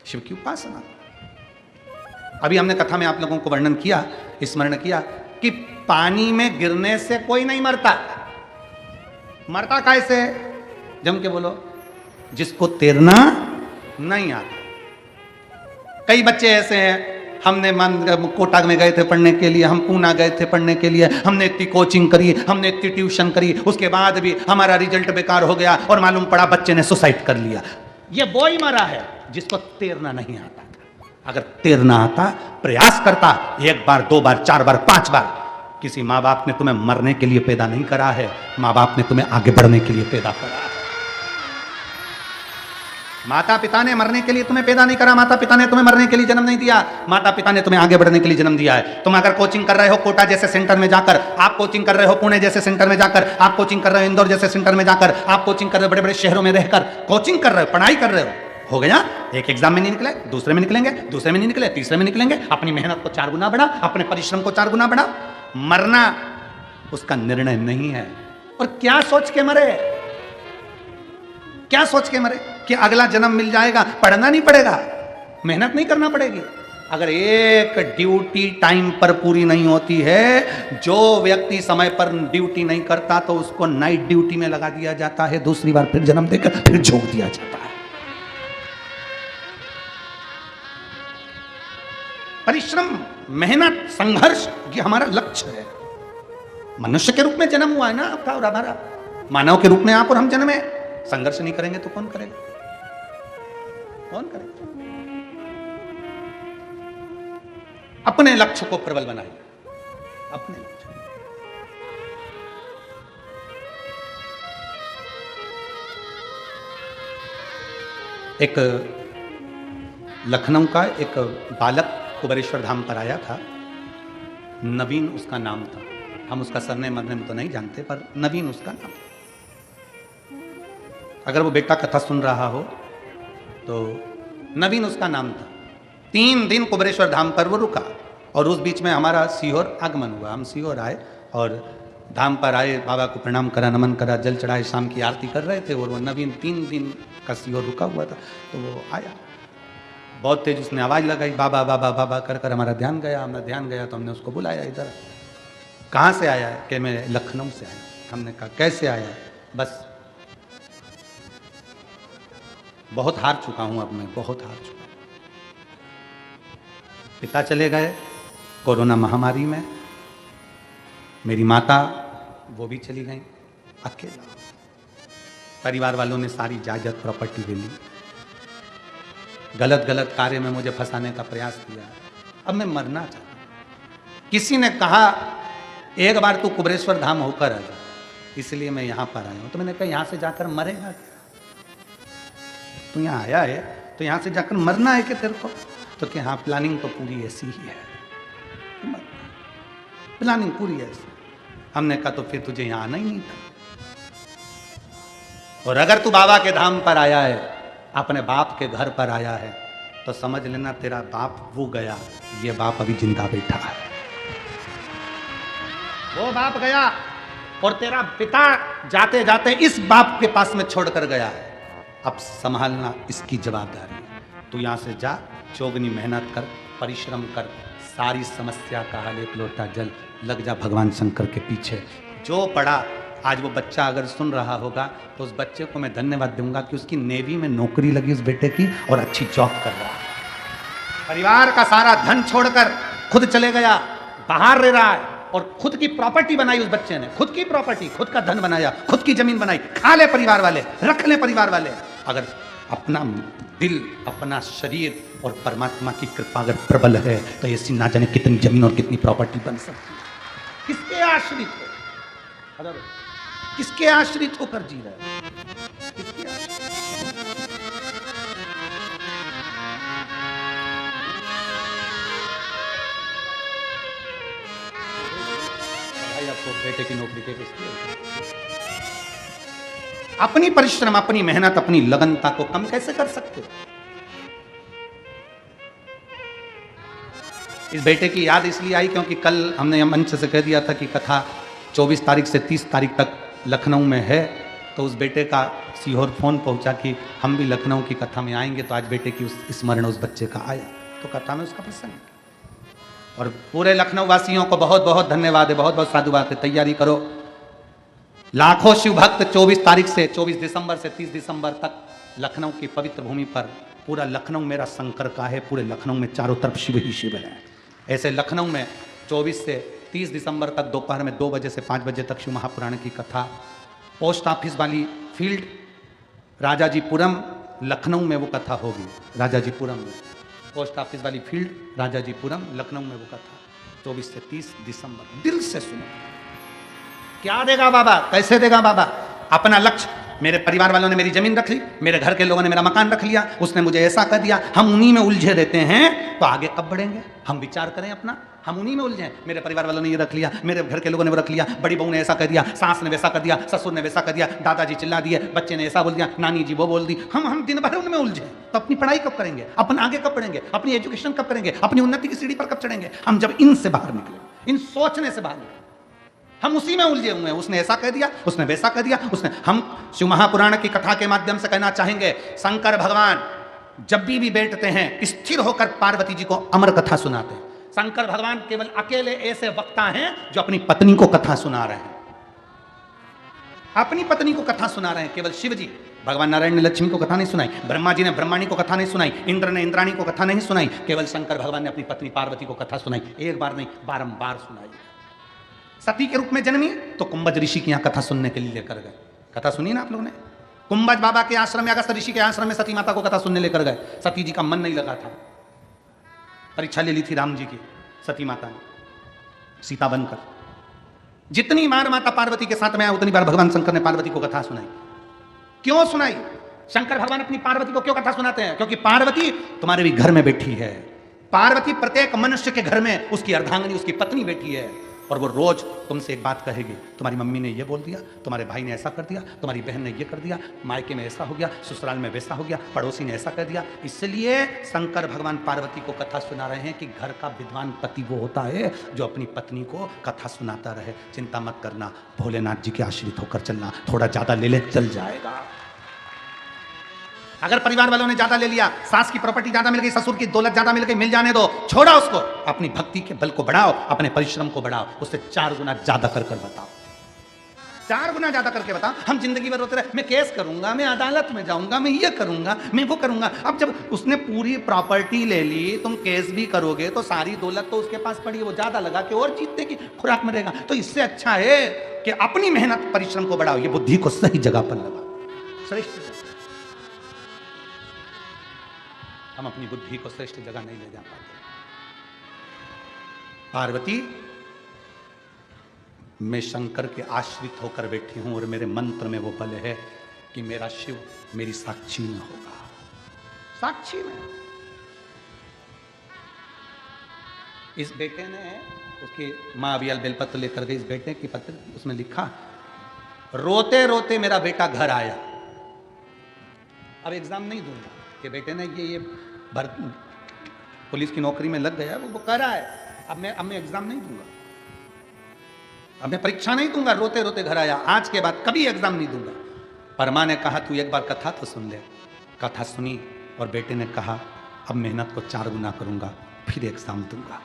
शिव की उपासना। अभी हमने कथा में आप लोगों को वर्णन किया, स्मरण किया कि पानी में गिरने से कोई नहीं मरता। मरता कैसे? जम के बोलो, जिसको तैरना नहीं आता। कई बच्चे ऐसे हैं, हमने कोटा में गए थे पढ़ने के लिए, हम पूना गए थे पढ़ने के लिए, हमने इतनी कोचिंग करी, हमने इतनी ट्यूशन करी, उसके बाद भी हमारा रिजल्ट बेकार हो गया और मालूम पड़ा बच्चे ने सुसाइड कर लिया। ये वो ही मरा है जिसको तैरना नहीं आता। अगर तैरना आता, प्रयास करता, 1 बार 2 बार 4 बार 5 बार। किसी माँ बाप ने तुम्हें मरने के लिए पैदा नहीं करा है, माँ बाप ने तुम्हें आगे बढ़ने के लिए पैदा करा है। माता पिता ने मरने के लिए तुम्हें पैदा नहीं करा, माता पिता ने तुम्हें मरने के लिए जन्म नहीं दिया, माता पिता ने तुम्हें आगे बढ़ने के लिए जन्म दिया है। तुम अगर कोचिंग कर रहे हो कोटा जैसे सेंटर में जाकर, आप कोचिंग कर रहे हो पुणे जैसे सेंटर में जाकर, आप कोचिंग कर रहे हो इंदौर जैसे सेंटर में जाकर, आप कोचिंग कर रहे हो बड़े बड़े शहरों में रहकर, कोचिंग कर रहे हो, पढ़ाई कर रहे हो गया। एक एग्जाम में नहीं निकले, दूसरे में निकलेंगे, दूसरे में नहीं निकले, तीसरे में निकलेंगे। अपनी मेहनत को 4 गुना बढ़ा, अपने परिश्रम को 4 गुना बढ़ा। मरना उसका निर्णय नहीं है। और क्या सोच के मरे, क्या सोच के मरे कि अगला जन्म मिल जाएगा, पढ़ना नहीं पड़ेगा, मेहनत नहीं करना पड़ेगी। अगर एक ड्यूटी टाइम पर पूरी नहीं होती है, जो व्यक्ति समय पर ड्यूटी नहीं करता तो उसको नाइट ड्यूटी में लगा दिया जाता है, दूसरी बार फिर जन्म देकर फिर झोंक दिया जाता है। परिश्रम, मेहनत, संघर्ष, ये हमारा लक्ष्य है। मनुष्य के रूप में जन्म हुआ है ना आपका और हमारा, मानव के रूप में आप और हम जन्मे। संघर्ष नहीं करेंगे तो कौन करेगा? कौन करेगा? अपने लक्ष्य को प्रबल बनाइए, अपने लक्ष्य। एक लखनऊ का एक बालक कुबेरेश्वर धाम पर आया था, नवीन उसका नाम था। हम उसका सरनेम मरनेम तो नहीं जानते, पर नवीन उसका नाम था। अगर वो बेटा कथा सुन रहा हो तो नवीन उसका नाम था। 3 दिन कुबेरेश्वर धाम पर वो रुका और उस बीच में हमारा सीहोर आगमन हुआ। हम सीहोर आए और धाम पर आए, बाबा को प्रणाम करा, नमन करा, जल चढ़ाए, शाम की आरती कर रहे थे। और वो नवीन 3 दिन का सीहोर रुका हुआ था, तो वो आया। बहुत तेज उसने आवाज़ लगाई, बाबा बाबा बाबा कर कर हमारा ध्यान गया। हमारा ध्यान गया तो हमने उसको बुलाया, इधर कहाँ से आया है? कि मैं लखनऊ से आया। हमने कहा कैसे आया है? बस बहुत हार चुका हूँ, अब मैं बहुत हार चुका। पिता चले गए कोरोना महामारी में, मेरी माता वो भी चली गई, अकेला। परिवार वालों ने सारी जायदाद प्रॉपर्टी ले ली, गलत गलत कार्य में मुझे फंसाने का प्रयास किया। अब मैं मरना चाहता हूँ। किसी ने कहा एक बार तू कुबेरेश्वर धाम होकर आ जा, इसलिए मैं यहाँ पर आया हूँ। तो मैंने कहा यहाँ से जाकर मरेगा, तू यहाँ आया है तो यहाँ से जाकर मरना है कि तेरे को? तो कि हाँ, प्लानिंग तो पूरी ऐसी ही है, प्लानिंग पूरी ऐसी। हमने कहा तो फिर तुझे यहाँ आना ही नहीं था। और अगर तू बाबा के धाम पर आया है, अपने बाप के घर पर आया है, तो समझ लेना तेरा बाप वो गया, ये बाप अभी जिंदा बैठा है। वो बाप गया और तेरा पिता जाते जाते इस बाप के पास में छोड़कर गया है। अब संभालना इसकी जवाबदारी है। तू यहां से जा, चौगनी मेहनत कर, परिश्रम कर, सारी समस्या का हल एक लोटा जल, लग जा भगवान शंकर के पीछे। जो पढ़ा आज वो बच्चा अगर सुन रहा होगा तो उस बच्चे को मैं धन्यवाद दूंगा कि उसकी नेवी में नौकरी लगी उस बेटे की और अच्छी जॉब कर रहा है। परिवार का सारा धन छोड़कर खुद चले गया, बाहर रह रहा है और खुद की प्रॉपर्टी बनाई उस बच्चे ने, खुद की प्रॉपर्टी, खुद का धन बनाया, खुद की जमीन बनाई। खा ले परिवार वाले, रख ले परिवार वाले। अगर अपना दिल, अपना शरीर और परमात्मा की कृपा अगर प्रबल है तो ऐसी ना जाने कितनी जमीन और कितनी प्रॉपर्टी बन सकती है। किसके आश्रित हो? अगर किसके आश्रित होकर जी रहे हो? किसके आश्रित? भाई आपको बेटे की नौकरी के अपनी परिश्रम, अपनी मेहनत, अपनी लगनता को कम कैसे कर सकते हो? इस बेटे की याद इसलिए आई क्योंकि कल हमने मंच से कह दिया था कि कथा 24 तारीख से 30 तारीख तक लखनऊ में है। तो उस बेटे का सीहोर फोन पहुंचा कि हम भी लखनऊ की कथा में आएंगे। तो आज बेटे की स्मरण उस बच्चे का आया, तो कथा में उसका प्रसंग। और पूरे लखनऊ वासियों को बहुत बहुत धन्यवाद है, बहुत बहुत साधुवाद है। तैयारी करो, लाखों शिव भक्त 24 तारीख से 24 दिसंबर से 30 दिसंबर तक लखनऊ की पवित्र भूमि पर, पूरा लखनऊ मेरा शंकर का है, पूरे लखनऊ में चारों तरफ शिव ही शिव है। ऐसे लखनऊ में 24 से 30 दिसंबर तक दोपहर में 2 बजे से 5 बजे तक शिव महापुराण की कथा पोस्ट ऑफिस वाली फील्ड राजाजीपुरम लखनऊ में वो कथा होगी। राजाजीपुरम में पोस्ट ऑफिस वाली फील्ड राजाजीपुरम लखनऊ में वो कथा 24 से 30 दिसंबर। दिल से सुनो, क्या देगा बाबा, कैसे देगा बाबा? अपना लक्ष्य, मेरे परिवार वालों ने मेरी जमीन रख ली, मेरे घर के लोगों ने मेरा मकान रख लिया, उसने मुझे ऐसा कर दिया, हम उन्हीं में उलझे रहते हैं। तो आगे कब बढ़ेंगे? हम विचार करें अपना, हम उन्हीं में उलझे। मेरे परिवार वालों ने ये रख लिया, मेरे घर के लोगों ने वो रख लिया, बड़ी बहू ने ऐसा कर दिया, सास ने वैसा कर दिया, ससुर ने वैसा कर दिया, दादाजी चिल्ला दिए, बच्चे ने ऐसा बोल दिया, नानी जी वो बोल दी। हम दिन भर उनमें उलझे। तो अपनी पढ़ाई कब करेंगे? अपन आगे कब बढ़ेंगे? अपनी एजुकेशन कब करेंगे? अपनी उन्नति की सीढ़ी पर कब चढ़ेंगे? हम जब इनसे बाहर निकले, इन सोचने से बाहर निकले। हम उसी में उलझे हुए हैं। उसने ऐसा कह दिया, उसने वैसा कह दिया, उसने। हम शिव महापुराण की कथा के माध्यम से कहना चाहेंगे, शंकर भगवान जब भी बैठते हैं स्थिर होकर पार्वती जी को अमर कथा सुनाते हैं। शंकर भगवान केवल अकेले ऐसे वक्ता हैं जो अपनी पत्नी को कथा सुना रहे हैं, अपनी पत्नी को कथा सुना रहे हैं। केवल शिव जी, भगवान नारायण ने लक्ष्मी को कथा नहीं सुनाई, ब्रह्मा जी ने ब्रह्माणी को कथा नहीं सुनाई, इंद्र ने इंद्राणी को कथा नहीं सुनाई, केवल शंकर भगवान ने अपनी पत्नी पार्वती को कथा सुनाई। एक बार नहीं, बारंबार सुनाई। सती के रूप में जन्मी तो कुंभज ऋषि की यहाँ कथा सुनने के लिए लेकर गए। कथा सुनी ना आप लोगों ने? कुंभज बाबा के आश्रम में, अगस्त ऋषि के आश्रम में सती माता को कथा सुनने लेकर गए। सती जी का मन नहीं लगा था, परीक्षा ले ली थी राम जी की सती माता ने, सीता बनकर। जितनी बार माता पार्वती के साथ में आया उतनी बार भगवान शंकर ने पार्वती को कथा सुनाई। क्यों सुनाई? शंकर भगवान अपनी पार्वती को क्यों कथा सुनाते हैं? क्योंकि पार्वती तुम्हारे भी घर में बैठी है। पार्वती प्रत्येक मनुष्य के घर में उसकी अर्धांगिनी, उसकी पत्नी बैठी है। और वो रोज तुमसे एक बात कहेगी, तुम्हारी मम्मी ने ये बोल दिया, तुम्हारे भाई ने ऐसा कर दिया, तुम्हारी बहन ने ये कर दिया, मायके में ऐसा हो गया, ससुराल में वैसा हो गया, पड़ोसी ने ऐसा कर दिया। इसलिए शंकर भगवान पार्वती को कथा सुना रहे हैं कि घर का विद्वान पति वो होता है जो अपनी पत्नी को कथा सुनाता रहे। चिंता मत करना, भोलेनाथ जी के आश्रित होकर चलना, थोड़ा ज्यादा ले ले चल जाएगा। अगर परिवार वालों ने ज्यादा ले लिया, सास की प्रॉपर्टी ज्यादा मिल गई, ससुर की दौलत ज्यादा मिल गई, मिल जाने दो, छोड़ा उसको। अपनी भक्ति के बल को बढ़ाओ, अपने परिश्रम को बढ़ाओ, उससे 4 गुना ज्यादा कर बताओ, 4 गुना ज्यादा करके बताओ। हम जिंदगी भर होते रहे, मैं केस करूंगा, मैं अदालत में जाऊंगा, मैं ये करूंगा, मैं वो करूंगा। अब जब उसने पूरी प्रॉपर्टी ले ली, तुम केस भी करोगे तो सारी दौलत तो उसके पास पड़ी है, वो ज्यादा लगा के और जीतने की खुराक में रहेगा। तो इससे अच्छा है कि अपनी मेहनत परिश्रम को बढ़ाओ, ये बुद्धि को सही जगह पर लगाओ। श्रेष्ठ, हम अपनी बुद्धि को श्रेष्ठ जगह नहीं ले जा पाते। पार्वती, मैं शंकर के आश्रित होकर बैठी हूं और मेरे मंत्र में वो बल है कि मेरा शिव मेरी साक्षी में होगा। साक्षी में। इस बेटे ने, उसकी माँ अभी बेलपत्र लेकर गई, इस बेटे की पत्र, उसमें लिखा, रोते रोते मेरा बेटा घर आया, अब एग्जाम नहीं दूंगा। कि बेटे ने ये पुलिस की नौकरी में लग गया, वो कर रहा है, अब मैं एग्जाम नहीं दूंगा, अब मैं परीक्षा नहीं दूंगा। रोते रोते घर आया, आज के बाद कभी एग्जाम नहीं दूंगा। पर माँ ने कहा तू एक बार कथा तो सुन ले। कथा सुनी और बेटे ने कहा अब मेहनत को 4 गुना करूंगा, फिर एग्जाम दूंगा।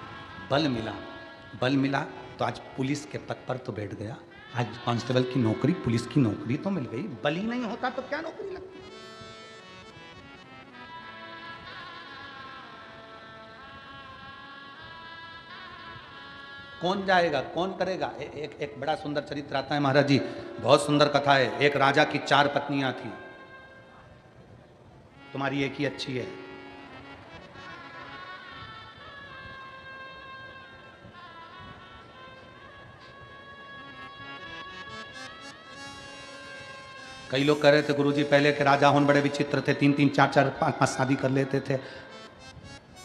बल मिला तो आज पुलिस के पद पर तो बैठ गया। आज कांस्टेबल की नौकरी, पुलिस की नौकरी तो मिल गई। बल ही नहीं होता तो क्या नौकरी लगती। कौन जाएगा, कौन करेगा। एक बड़ा सुंदर चरित्र आता है महाराज जी, बहुत सुंदर कथा है। एक राजा की 4 पत्नियां थी, तुम्हारी एक ही अच्छी है। कई लोग कह रहे थे गुरुजी पहले के राजा होन बड़े विचित्र थे, 3-3, 4-4, 5-5 शादी कर लेते थे।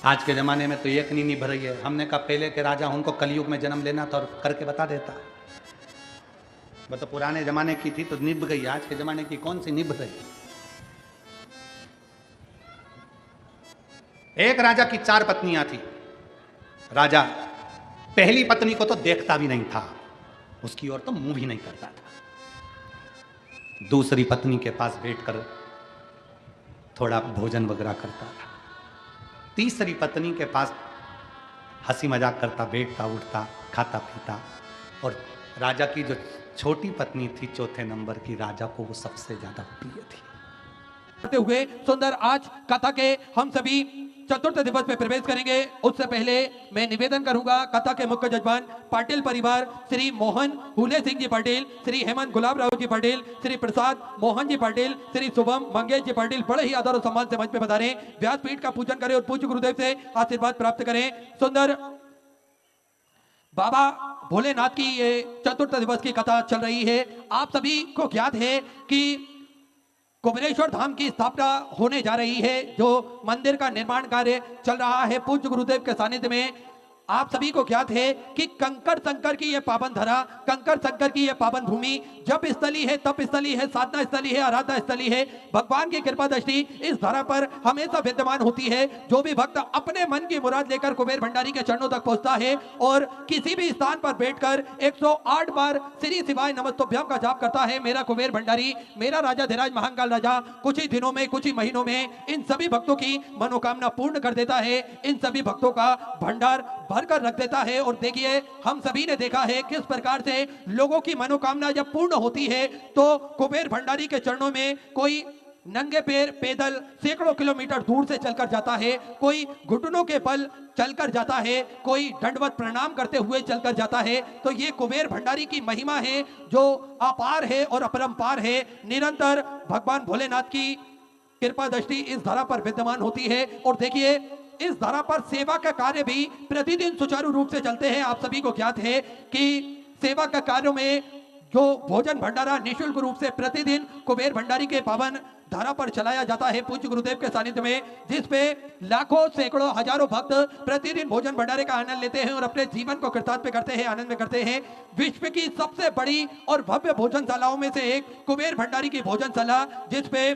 आज के जमाने में तो एक नहीं निभ रही है। हमने कहा पहले के राजा उनको कलयुग में जन्म लेना था और करके बता देता। वो तो पुराने जमाने की थी तो निभ गई, आज के जमाने की कौन सी निभ रही। एक राजा की 4 पत्नियां थी। राजा पहली पत्नी को तो देखता भी नहीं था, उसकी ओर तो मुंह भी नहीं करता था। दूसरी पत्नी के पास बैठकर थोड़ा भोजन वगैरह करता था। तीसरी पत्नी के पास हंसी मजाक करता, बैठता उठता, खाता पीता। और राजा की जो छोटी पत्नी थी, चौथे नंबर की, राजा को वो सबसे ज्यादा प्रिय थी। करते हुए सुंदर आज कथा के हम सभी चतुर्थ दिवस में प्रवेश करेंगे। उससे पहले मैं निवेदन करूंगा कथा के मुख्य जजमान पाटिल परिवार श्री मोहन हुले सिंह जी पाटिल, श्री हेमंत गुलाब राव जी पाटिल, श्री प्रसाद मोहन जी पाटिल, श्री शुभम मंगेश जी पाटिल बड़े ही आदर और सम्मान से मंच पे पधारें, व्यासपीठ का पूजन करें और पूज्य गुरुदेव से आशीर्वाद प्राप्त करें। सुंदर बाबा भोलेनाथ की ये चतुर्थ दिवस की कथा चल रही है। आप सभी को ज्ञात है कि कुबेरेश्वर धाम की स्थापना होने जा रही है, जो मंदिर का निर्माण कार्य चल रहा है पूज्य गुरुदेव के सानिध्य में। आप सभी को ज्ञात है कि कंकड़ संकर की यह पावन धरा, कंकड़ संकर की यह पावन भूमि जब स्थली है, तप स्थली है, साधना स्थली है, आराधना स्थली है। भगवान की कृपा दृष्टि इस धरा पर हमेशा विद्यमान होती है। जो भी भक्त अपने मन की मुराद लेकर कुबेर भंडारी के चरणों तक पहुंचता है और किसी भी स्थान पर बैठकर 108 बार श्री शिवाय नमस्तुभ्यम का जाप करता है, मेरा कुबेर भंडारी, मेरा राजा धीराज महाकाल राजा कुछ ही दिनों में, कुछ ही महीनों में इन सभी भक्तों की मनोकामना पूर्ण कर देता है। इन सभी भक्तों का भंडार भरकर रख देता है। और देखिए हम सभी ने देखा है किस प्रकार से लोगों की मनोकामना जब पूर्ण होती है तो कुबेर भंडारी के चरणों में कोई नंगे पैर पैदल सैकड़ों किलोमीटर दूर से चलकर जाता है, कोई घुटनों के बल चलकर जाता है, कोई दंडवत प्रणाम करते हुए चलकर जाता है। तो ये कुबेर भंडारी की महिमा है जो अपार है और अपरंपार है। निरंतर भगवान भोलेनाथ की कृपा दृष्टि इस धरा पर विद्यमान होती है। और देखिए इस धरा पर सेवा का कार्य भी प्रतिदिन सुचारू रूप से चलते हैं। आप सभी को ज्ञात है कि सेवा का कार्यों में जो भोजन भंडारा निःशुल्क रूप से प्रतिदिन कुबेर भंडारी के पावन धारा पर चलाया जाता है पूज्य गुरुदेव के सानिध्य में, जिसपे लाखों सैकड़ों हजारों भक्त प्रतिदिन भोजन भंडारे का आनंद लेते हैं और अपने जीवन को कृतार्थ करते हैं, आनंद में करते हैं। विश्व की सबसे बड़ी और भव्य भोजनशालाओं में से एक कुबेर भंडारी की भोजनशाला, जिसपे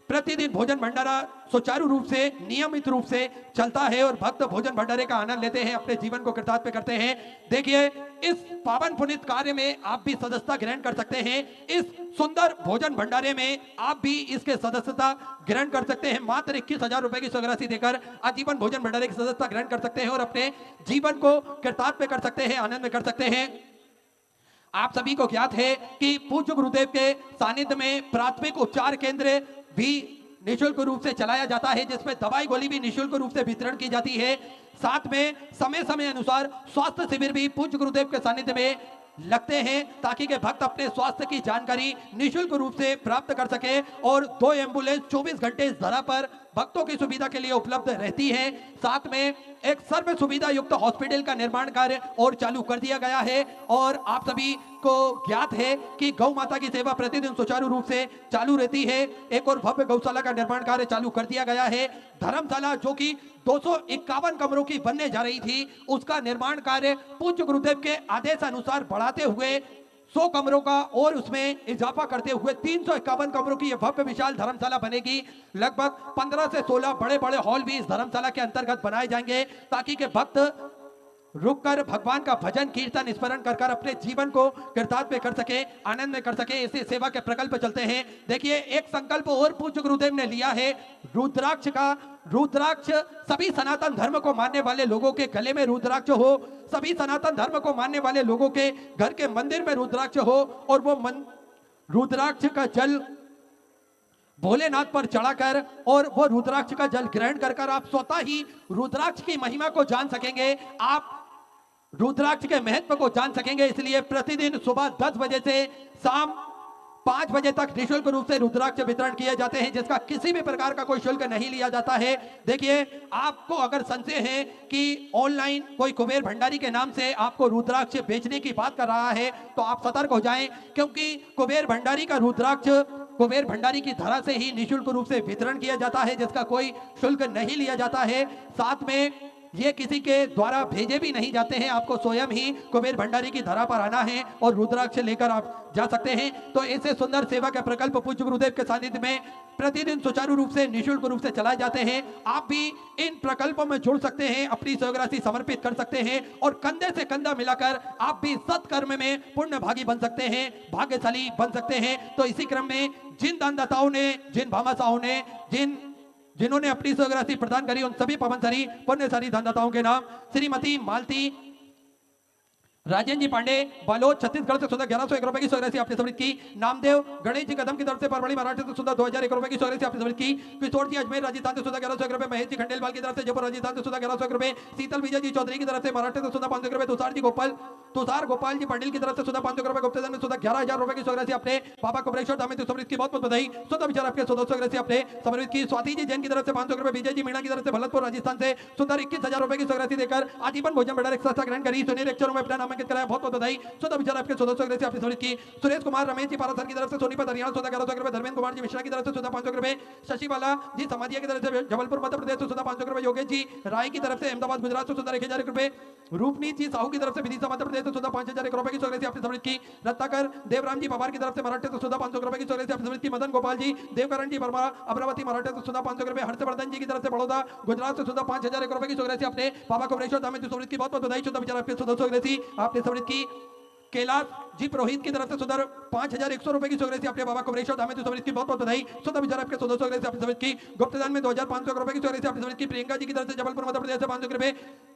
प्रतिदिन भोजन भंडारा सुचारू रूप से नियमित रूप से चलता है और भक्त भोजन भंडारे का आनंद लेते हैं, अपने जीवन को कृतार्थ करते हैं। देखिए इस पावन पुनीत कार्य में आप भी सदस्यता ग्रहण कर सकते हैं। इस सुंदर भोजन भंडारे में आप भी इसके सदस्यता ग्रहण कर सकते हैं। मात्र 21,000 रुपए की स्वराशि देकर आजीवन भोजन भंडारे की सदस्यता ग्रहण कर सकते हैं और अपने जीवन को कृतार्थ कर सकते हैं, आनंद में कर सकते हैं। आप सभी को ज्ञात है कि पूज्य गुरुदेव के सानिध्य में प्राथमिक उपचार केंद्र भी निःशुल्क रूप से चलाया जाता है, जिसमें दवाई गोली भी निःशुल्क रूप से वितरण की जाती है। साथ में समय समय अनुसार स्वास्थ्य शिविर भी पूज्य गुरुदेव के सानिध्य में लगते हैं, ताकि के भक्त अपने स्वास्थ्य की जानकारी निःशुल्क रूप से प्राप्त कर सके। और 2 एम्बुलेंस 24 घंटे इस धरा पर भक्तों की सुविधा के लिए उपलब्ध रहती है। साथ में एक सर्व सुविधा युक्त हॉस्पिटल का निर्माण कार्य और चालू कर दिया गया है। और आप सभी को ज्ञात है कि गौ माता की सेवा प्रतिदिन सुचारू रूप से चालू रहती है। एक और भव्य गौशाला का निर्माण कार्य चालू कर दिया गया है। धर्मशाला जो कि 251 कमरों की बनने जा रही थी, उसका निर्माण कार्य पूज्य गुरुदेव के आदेश अनुसार बढ़ाते हुए 100 कमरों का और उसमें इजाफा करते हुए 351 कमरों की यह भव्य विशाल धर्मशाला बनेगी। लगभग 15 से 16 बड़े बड़े हॉल भी इस धर्मशाला के अंतर्गत बनाए जाएंगे, ताकि के भक्त रुककर भगवान का भजन कीर्तन स्मरण कर कर अपने जीवन को कृतार्थ में कर सके, आनंद में कर सके। इसी सेवा के प्रकल्प चलते हैं। देखिए, एक संकल्प और पूज्य गुरुदेव ने लिया है रुद्राक्ष का। रुद्राक्ष सभी सनातन धर्म को मानने वाले लोगों के गले में रुद्राक्ष हो, सभी सनातन धर्म को मानने वाले लोगों के घर के मंदिर में रुद्राक्ष हो, और वो रुद्राक्ष का जल भोलेनाथ पर चढ़ाकर और वो रुद्राक्ष का जल ग्रहण कर कर आप स्वतः ही रुद्राक्ष की महिमा को जान सकेंगे, आप रुद्राक्ष के महत्व को जान सकेंगे। इसलिए प्रतिदिन सुबह 10 बजे से शाम 5 बजे तक निःशुल्क रूप से रुद्राक्ष वितरण किए जाते हैं, जिसका किसी भी प्रकार का कोई शुल्क नहीं लिया जाता है। देखिए, आपको अगर संशय है कि ऑनलाइन कोई कुबेर भंडारी के नाम से आपको रुद्राक्ष बेचने की बात कर रहा है, तो आप सतर्क हो जाएं, क्योंकि कुबेर भंडारी का रुद्राक्ष कुबेर भंडारी की धरा से ही निःशुल्क रूप से वितरण किया जाता है, जिसका कोई शुल्क नहीं लिया जाता है। साथ में ये किसी के द्वारा भेजे भी नहीं जाते हैं, आपको स्वयं ही कुबेर भंडारी की धरा पर आना है और रुद्राक्ष लेकर आप जा सकते हैं। तो ऐसे सुंदर सेवा के प्रकल्प पूज्य गुरुदेव के सानिध्य में प्रतिदिन सुचारू रूप से निःशुल्क रूप से चलाए जाते हैं। आप भी इन प्रकल्पों में जुड़ सकते हैं, अपनी सहयोग राशि समर्पित कर सकते हैं और कंधे से कंधा मिलाकर आप भी सत्कर्म में पुण्य भागी बन सकते हैं, भाग्यशाली बन सकते हैं। तो इसी क्रम में जिन दानदाताओं ने, जिन भामाशाहों ने, जिन्होंने अपनी सहयोग राशि प्रदान करी, उन सभी पवनसरी पुण्यशाली दानदाताओं के नाम श्रीमती मालती राजेंद्र जी पांडे बालोद छत्तीसगढ़ से सुधा 1101 रुपए की सहयोग राशि आपने समर्पित की। नामदेव गणेश जी कदम की तरफ से परवड़ी महाराष्ट्र से सुधा 2001 रुपए की सहयोग राशि आपने समर्पित की। किशोर जी अजमेर राजस्थान से सुधा 1101 रुपए, महेश जी खंडेलवाल की तरफ से जयपुर राजस्थान से सुधा 1101 रुपए, शीतल विजय जी चौधरी की तरफ से महाराष्ट्र से सुधा 500 रुपए, तुषार गोपाल जी पाटिल की तरफ से सुधा 500 रुपए, गुप्तधन में सुधा 11,000 रुपए की सहयोग राशि आपने बाबा कुबरेश्वर धाम में समर्पित की। बहुत बहुत बधाई। सुधा विचार आपके सहयोग राशि आपने समर्पित की। स्वाति जी जैन की तरफ से 500 रुपए, विजय जी मीणा की तरफ से भरतपुर राजस्थान से सुंदर 21,000 रुपए की सहयोग राशि देकर आजीवन भोजन भंडार एक संस्था ग्रहण करी। सुनील अक्षरों में अपना नामांकित कराया। बहुत बहुत बधाई। सुधा विचार आपके सहयोग राशि आपने समर्पित की। सुरेश कुमार रमेश जी पारासर की तरफ से सोनीपत हरियाणा सुधा 1100 रुपए, धर्मेंद्र कुमार जी मिश्रा की तरफ से सुधा 500 रुपए, शशि बाला जी समाजिया की तरफ से जबलपुर मध्य प्रदेश से सुधा 500 रुपए, योगेश जी राय की तरफ से अहमदाबाद गुजरात से सुधा 1,000 रुपए, रूपनीत जी साहू की तरफ से विदिशा मध्य प्रदेश से सुधा 5,000 रुपए की सहयोग राशि आपने समर्पित की। रत्नाकर देवराम जी पवार की तरफ से महाराष्ट्र से सुधा 500 रुपए की सहयोग राशि आपने समर्पित की। मदन गोपाल जी देवकरण जी वर्मा अमरावती महाराष्ट्र से सुधा 500 रुपए, हर्षवर्धन जी की तरफ से बड़ौदा गुजरात से सुधा 5,000 रुपए की सहयोग राशि आपने बाबा कुबरेश्वर धाम में समर्पित की। बहुत बहुत बधाई। शुद्ध विचार आपके सहयोग राशि आपने समर्पित की। कैलाश जी पुरोहित की तरफ से सुधर 5,100 रुपए की सहयोग राशि आपने बाबा कुबरेश्वर धाम में समर्पित की। बहुत बहुत बधाई। शुद्ध विचार आपके सहयोग राशि आपने समर्पित की। गुप्तदान में 2,500 रुपए की सहयोग राशि आपने समर्पित की। प्रियंका जी की तरफ से जबलपुर मध्य प्रदेश से 500 रुपए,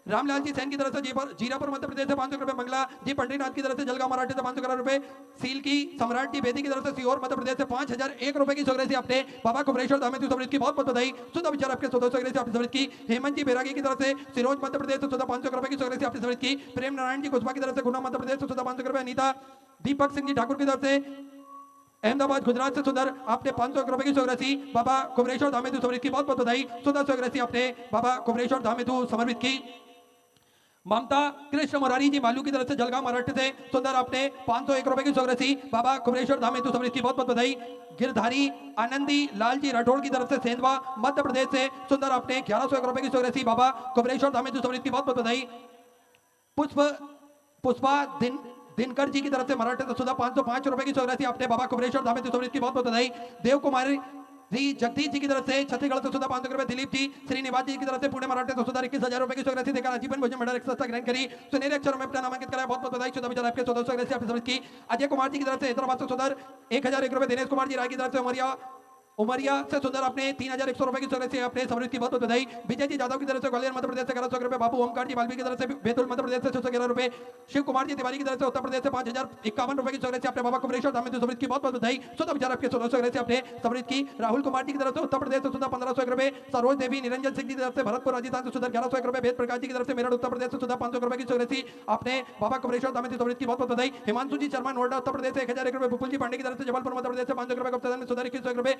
रामलाल जी सैन की तरफ से जीरापुर मध्य प्रदेश से 500 रुपए, मंगला जी पंडरीनाथ की तरफ से जलगांव मराठी से 500 रुपए, सील की सम्राट जी बेदी की तरफ से सीहोर मध्य प्रदेश से 5,001 रुपए की सहयोग राशि आपने बाबा कुबरेश्वर धाम में समर्पित की। बहुत बहुत बधाई। शुद्ध विचार आपके सहयोग राशि आपने समर्पित की। हेमंत जी बैरागी की तरफ से सिरोंज मध्य प्रदेश से सुधा 500 रुपए की सहयोग राशि आपने समर्पित की। प्रेम नारायण जी कुशवा की तरफ से गुना मध्य प्रदेश से सुधा 500 रुपए, अनीता दीपक सिंह जी ठाकुर की तरफ से अहमदाबाद गुजरात से सुंदर आपने 500 रुपए की सहयोग राशि बाबा कुबरेश्वर धाम में समर्पित की। बहुत बहुत बधाई। सुंदर सहयोग राशि आपने बाबा कुबरेश्वर धाम में समर्पित की। ममता कृष्ण मुरारी जी मालू की तरफ से जलगांव महाराष्ट्र से सुंदर आपने 501 रुपए की सहयोग राशि बाबा कुबरेश्वर धाम में समर्पित की। बहुत बहुत बधाई। गिरधारी आनंदी लाल जी राठौड़ की तरफ से सेंधवा मध्य प्रदेश से सुंदर आपने 1101 रुपए की सहयोग राशि बाबा कुबरेश्वर धाम में समर्पित की। बहुत बहुत बधाई। पुष्पा दिनकर जी की तरफ से मराठा से सुधा 505 रुपए की सहयोग राशि आपने बाबा कुबरेश्वर धाम में समर्पित की। बहुत बहुत बधाई। देव कुमारी जी जगदीश जी की तरफ से छत्तीसगढ़ से सुधा 500 रुपए, दिलीप जी श्रीनिवास जी की तरफ से पुणे मराठा से सुधा 21,000 रुपए की सहयोग राशि देकर आजीवन भोजन भंडार एक संस्था ग्रहण करी। सुनहरे अक्षरों में अपना नामांकित कराया। बहुत बहुत बधाई। शुद्ध विचार आपके सहयोग राशि आपने समर्पित की। अजय कुमार जी की तरफ से हैदराबाद से सुधा 1,001 रुपए, दिनेश कुमार जी राय की तरफ से उमरिया से सुंदर आपने 3,100 रुपए की सहयोग राशि आपने समर्पित की। बहुत बहुत बधाई। विजय जी यादव की तरफ से ग्वालियर मध्य प्रदेश से 1100 रुपए, बाबू ओमकार जी बाल्मी की तरफ से बैतूल मध्य प्रदेश से 611 रुपए, शिव कुमार जी तिवारी की तरफ से उत्तर प्रदेश से 5,051 रुपए की सहयोग राशि आपने बाबा कुबरेश्वर धाम में समर्पित की। बहुत बहुत बधाई। शुद्ध विचार आपके सहयोग राशि आपने समर्पित की। राहुल कुमार जी की तरफ से उत्तर प्रदेश से सुधा 1,501 रुपए, सरोज देवी निरंजन सिंह जी की तरफ से भरतपुर राजस्थान से सुधा 1101 रुपए, वेद प्रकाश जी की तरफ से मेरठ उत्तर प्रदेश से सुधा 500 रुपए की सहयोग राशि आपने बाबा कुबरेश्वर धाम में समर्पित की। बहुत बहुत बधाई। हिमांशु जी शर्मा नोएडा उत्तर प्रदेश से 1,001 रुपए, बुपुल जी पांडे की तरफ से जबलपुर मध्य प्रदेश से 500 रुपए, गुप्तधन में सुधा 21 रुपए,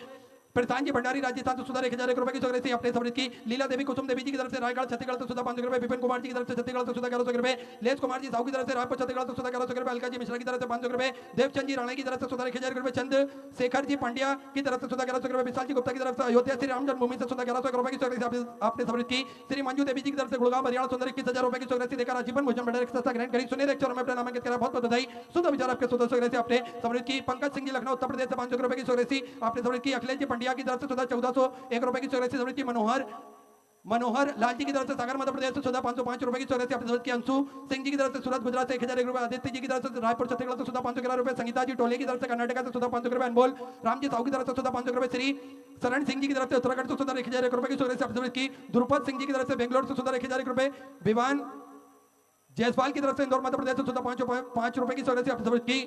प्रधान जी भंडारी राजस्थान से सुधार 1001 रुपए की स्वगृह अपने समृद्ध की लीला देवी कुसुम देवी जी की तरफ से रायगढ़ छत्तीसगढ़ से सुधा 500 रुपए विपिन कुमार जी की तरफ से छत्तीसगढ़ से सुधा 1100 रुपए लेस कुमार जी साहू की तरफ से रायपुर छत्तीसगढ़ से सुधा 1100 रुपए अलका जी मिश्रा की तरफ से 500 रुपए देवचंद जी राणे की तरफ से सुधा 1000 रुपए चंद शेखर जी पांड्या की तरफ से सुधा 1100 रुपए विशाल जी गुप्ता की तरफ से अयोध्या श्री राम जन्मभूमि से सुधा 1100 रुपए की स्वगृह आपने समृद्ध की श्री मंजू देवी जी की तरफ से गुड़गांव हरियाणा सुंदर 21000 रुपए की स्वगृह देकर आजीवन भोजन भंडार एक सस्ता ग्रहण करी सुने एक चरण में अपना नामांकित करा बहुत बहुत बधाई शुद्ध विचार आपके सुधा स्वगृह से आपने समृद्ध की पंकज सिंह जी लखनऊ उत्तर प्रदेश से 500 रुपए की स्वगृह आपने समृद्ध की अखिलेश जी पंड्या की तरफ से सुधा 1401 रुपए की स्वगृह समृद्ध की मनोहर लाल जी की तरफ से सागर मध्य प्रदेश से सुधा 505 रुपए की स्वगृह अपने समृद्ध की अंशु सिंह जी की तरफ से सूरत गुजरात से 1001 रुपए आदित्य जी की तरफ से रायपुर छत्तीसगढ़ से सुधा 511 रुपए संगीता जी टोले की तरफ से कर्नाटक से सुधा 500 रुपए अनमोल राम जी साहू की तरफ से सुधा 500 रुपए श्री शरण सिंह जी की तरफ से उत्तराखंड से सुधा 1001 रुपए की स्वगृह अपने समृद्ध की द्रुपद सिंह जी की तरफ से बेंगलोर से सुधा 1001 रुपए विवान जयसवाल की तरफ से इंदौर मध्य प्रदेश से सुधा 5 रुपए की स्वगृह अपने समृद्ध की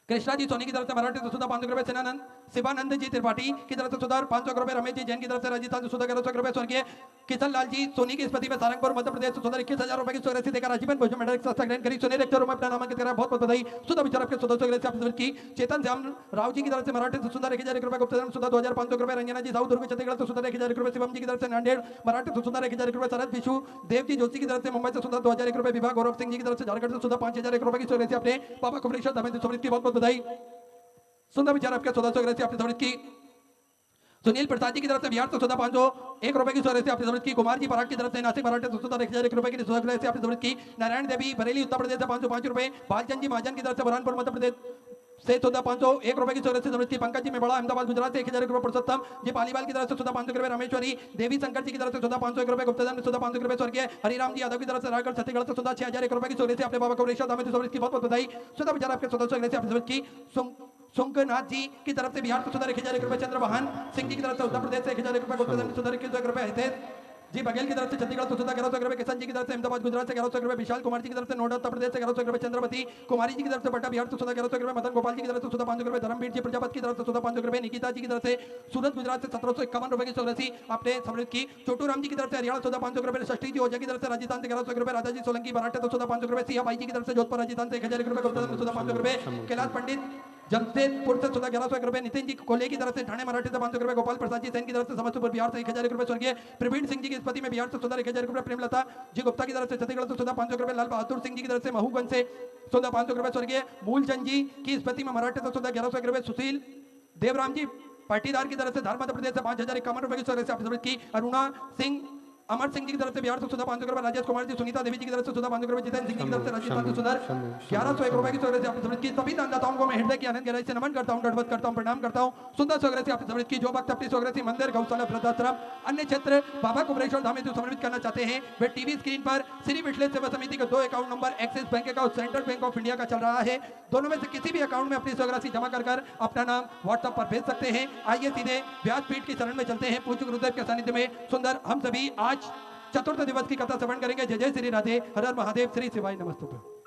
कृष्णा जी सोनी की तरफ से मराठी से सुधा 500 रुपए सेनानंद शिवानंद जी त्रिपाठी की तरफ से सुधा 500 रुपए रमेश जी जैन की तरफ से राजस्थान से सुधा 1100 रुपए स्वर्गीय किशन लाल जी सोनी की स्मृति में सारंगपुर मध्य प्रदेश से सुधा 21000 रुपए की स्वगृह देकर आजीवन भोजन भंडार एक सस्ता ग्रहण करी सुने एक में अपना नामांकित करा बहुत बहुत बधाई सुधा विचार आपके सुधा स्वगृह से आपने की चेतन श्याम राव जी की तरफ से मराठी से सुधा 1001 रुपए गुप्ता सुधा 2500 रुपए रंजना जी साहू दुर्ग छत्तीसगढ़ से सुधा 1001 रुपए शिवम जी की तरफ से नांदेड़ मराठी से सुधा 1001 रुपए शरद विशु देव जी जोशी की तरफ से मुंबई से सुधा 2001 रुपए विभाग गौरव सिंह जी की तरफ से झारखंड से सुधा 5001 रुपए की स्वगृह अपने बाबा कुमरेश्वर धाम समृद्ध की बहुत बहुत बधाई सुंदर विचार आपके सुधा स्वगृह से आपने समृद्ध की सुनील प्रसाद जी की तरफ से बिहार से सुधा 501 रुपए की स्वगृह से आपने समृद्ध की कुमार जी पराग की तरफ से नासिक मराठे से सुधा 1001 रुपए की स्वगृह से आपने समृद्ध की नारायण देवी बरेली उत्तर प्रदेश से 505 रुपए बालचंद जी महाजन की तरफ से बुरहानपुर मध्य प्रदेश से सुधा 501 रुपए की स्वगृह से समृद्ध की पंकज जी में बड़ा अहमदाबाद गुजरात से 1001 रुपए पुरुषोत्तम जी पालीवाल की तरफ से सुधा 500 रुपए रामेश्वरी देवी शंकर जी की तरफ से सुधा 501 रुपए गुप्तधन सुधा 500 रुपए स्वर्गीय हरिराम जी यादव की तरफ से रायगढ़ छत्तीसगढ़ से सुधा 6001 रुपए की स्वगृह से अपने बाबा कमरेश्वर धाम समृद्ध की बहुत बहुत बधाई सुधा विचार आपके सुधा स्वगृह से आपने समृद्ध की सुंकनाथ जी की तरफ से बिहार से सुधा 1001 रुपए चंद्रवाहन सिंह जी की तरफ से उत्तर प्रदेश से 1001 रुपए गुप्तधन सुधा 21 रुपए हितेश जी बघेल की तरफ से छत्तीसगढ़ से सुधा 1100 रुपए किशन जी की तरफ से अहमदाबाद गुजरात से 1100 रुपए विशाल कुमार जी की तरफ से नोएडा उत्तर प्रदेश से 1100 रुपए चंद्रवती कुमारी जी की तरफ से पटना बिहार से सुधा 1100 रुपए मदन गोपाल जी की तरफ से सुधा 500 रुपए धर्मवीर जी प्रजापति की तरफ से सुधा 500 रुपए निकिता जी की तरफ से सूरत गुजरात से 1751 रुपए की स्वगृह आपने समृद्ध की छोटू राम जी की तरफ से हरियाणा सुधा 500 रुपए षष्ठी जी ओझा की तरफ से राजस्थान से 1100 रुपए राजा जी सोलंकी मराठा से सुधा 500 रुपए सिया बाई जी की तरफ से जोधपुर राजस्थान से 1001 रुपए गुप्तधन सुधा 500 रुपए कैलाश पंडित जमशेदपुर से सुधा 1101 रुपए नितिन जी कोले की तरफ से ठाणे मराठी से 500 रुपए गोपाल प्रसाद जी सेन की तरफ से समस्तीपुर बिहार से 1001 रुपए स्वर्गीय प्रवीण सिंह जी की स्मृति में बिहार से सुधा 1001 रुपए प्रेमलता जी गुप्ता की तरफ से छत्तीसगढ़ से सुधा 500 रुपए लाल बहादुर सिंह जी की तरफ से महूगंज से सुधा 500 रुपए स्वर्गीय मूलचंद जी की स्मृति में मराठी से सुधा 1101 रुपए सुशील देवराम जी पाटीदार की तरफ से धार मध्य प्रदेश से 5051 रुपए की स्वगृह से आपने समृद्ध की अरुणा सिंह अमर सिंह जी की तरफ से बिहार से सुधा 500 रुपए राजेश कुमार जी सुनीता देवी जी की तरफ से सुधा 500 रुपए जितेंद्र सिंह जी की तरफ से राजस्थान से सुधा 1101 रुपए की स्वगृह से आपने समृद्ध की सभी दानदाताओं को मैं हृदय की आनंद गहराई से नमन करता हूं दंडवत करता हूं प्रणाम करता हूं सुंदर स्वगृह से आपने समृद्ध की जो भक्त अपनी स्वगृह से मंदिर गौशाला वृद्धाश्रम अन्य क्षेत्र बाबा कुमरेश्वर धाम में समर्पित करना चाहते हैं वे टीवी स्क्रीन पर श्री विश्लेष सेवा समिति का 2 account number axis bank account central bank of India का चल रहा है दोनों में से किसी भी अकाउंट में अपनी स्वगृह जमा कर अपना नाम व्हाट्सएप पर भेज सकते हैं आइए सीधे व्यासपीठ की शरण में चलते हैं पूज्य गुरुदेव के सानिध्य में सुंदर हम सभी आज चतुर्थ दिवस की कथा श्रवण करेंगे जय जय श्री राधे हर हर महादेव श्री शिवाय नमस्तुभ्यं।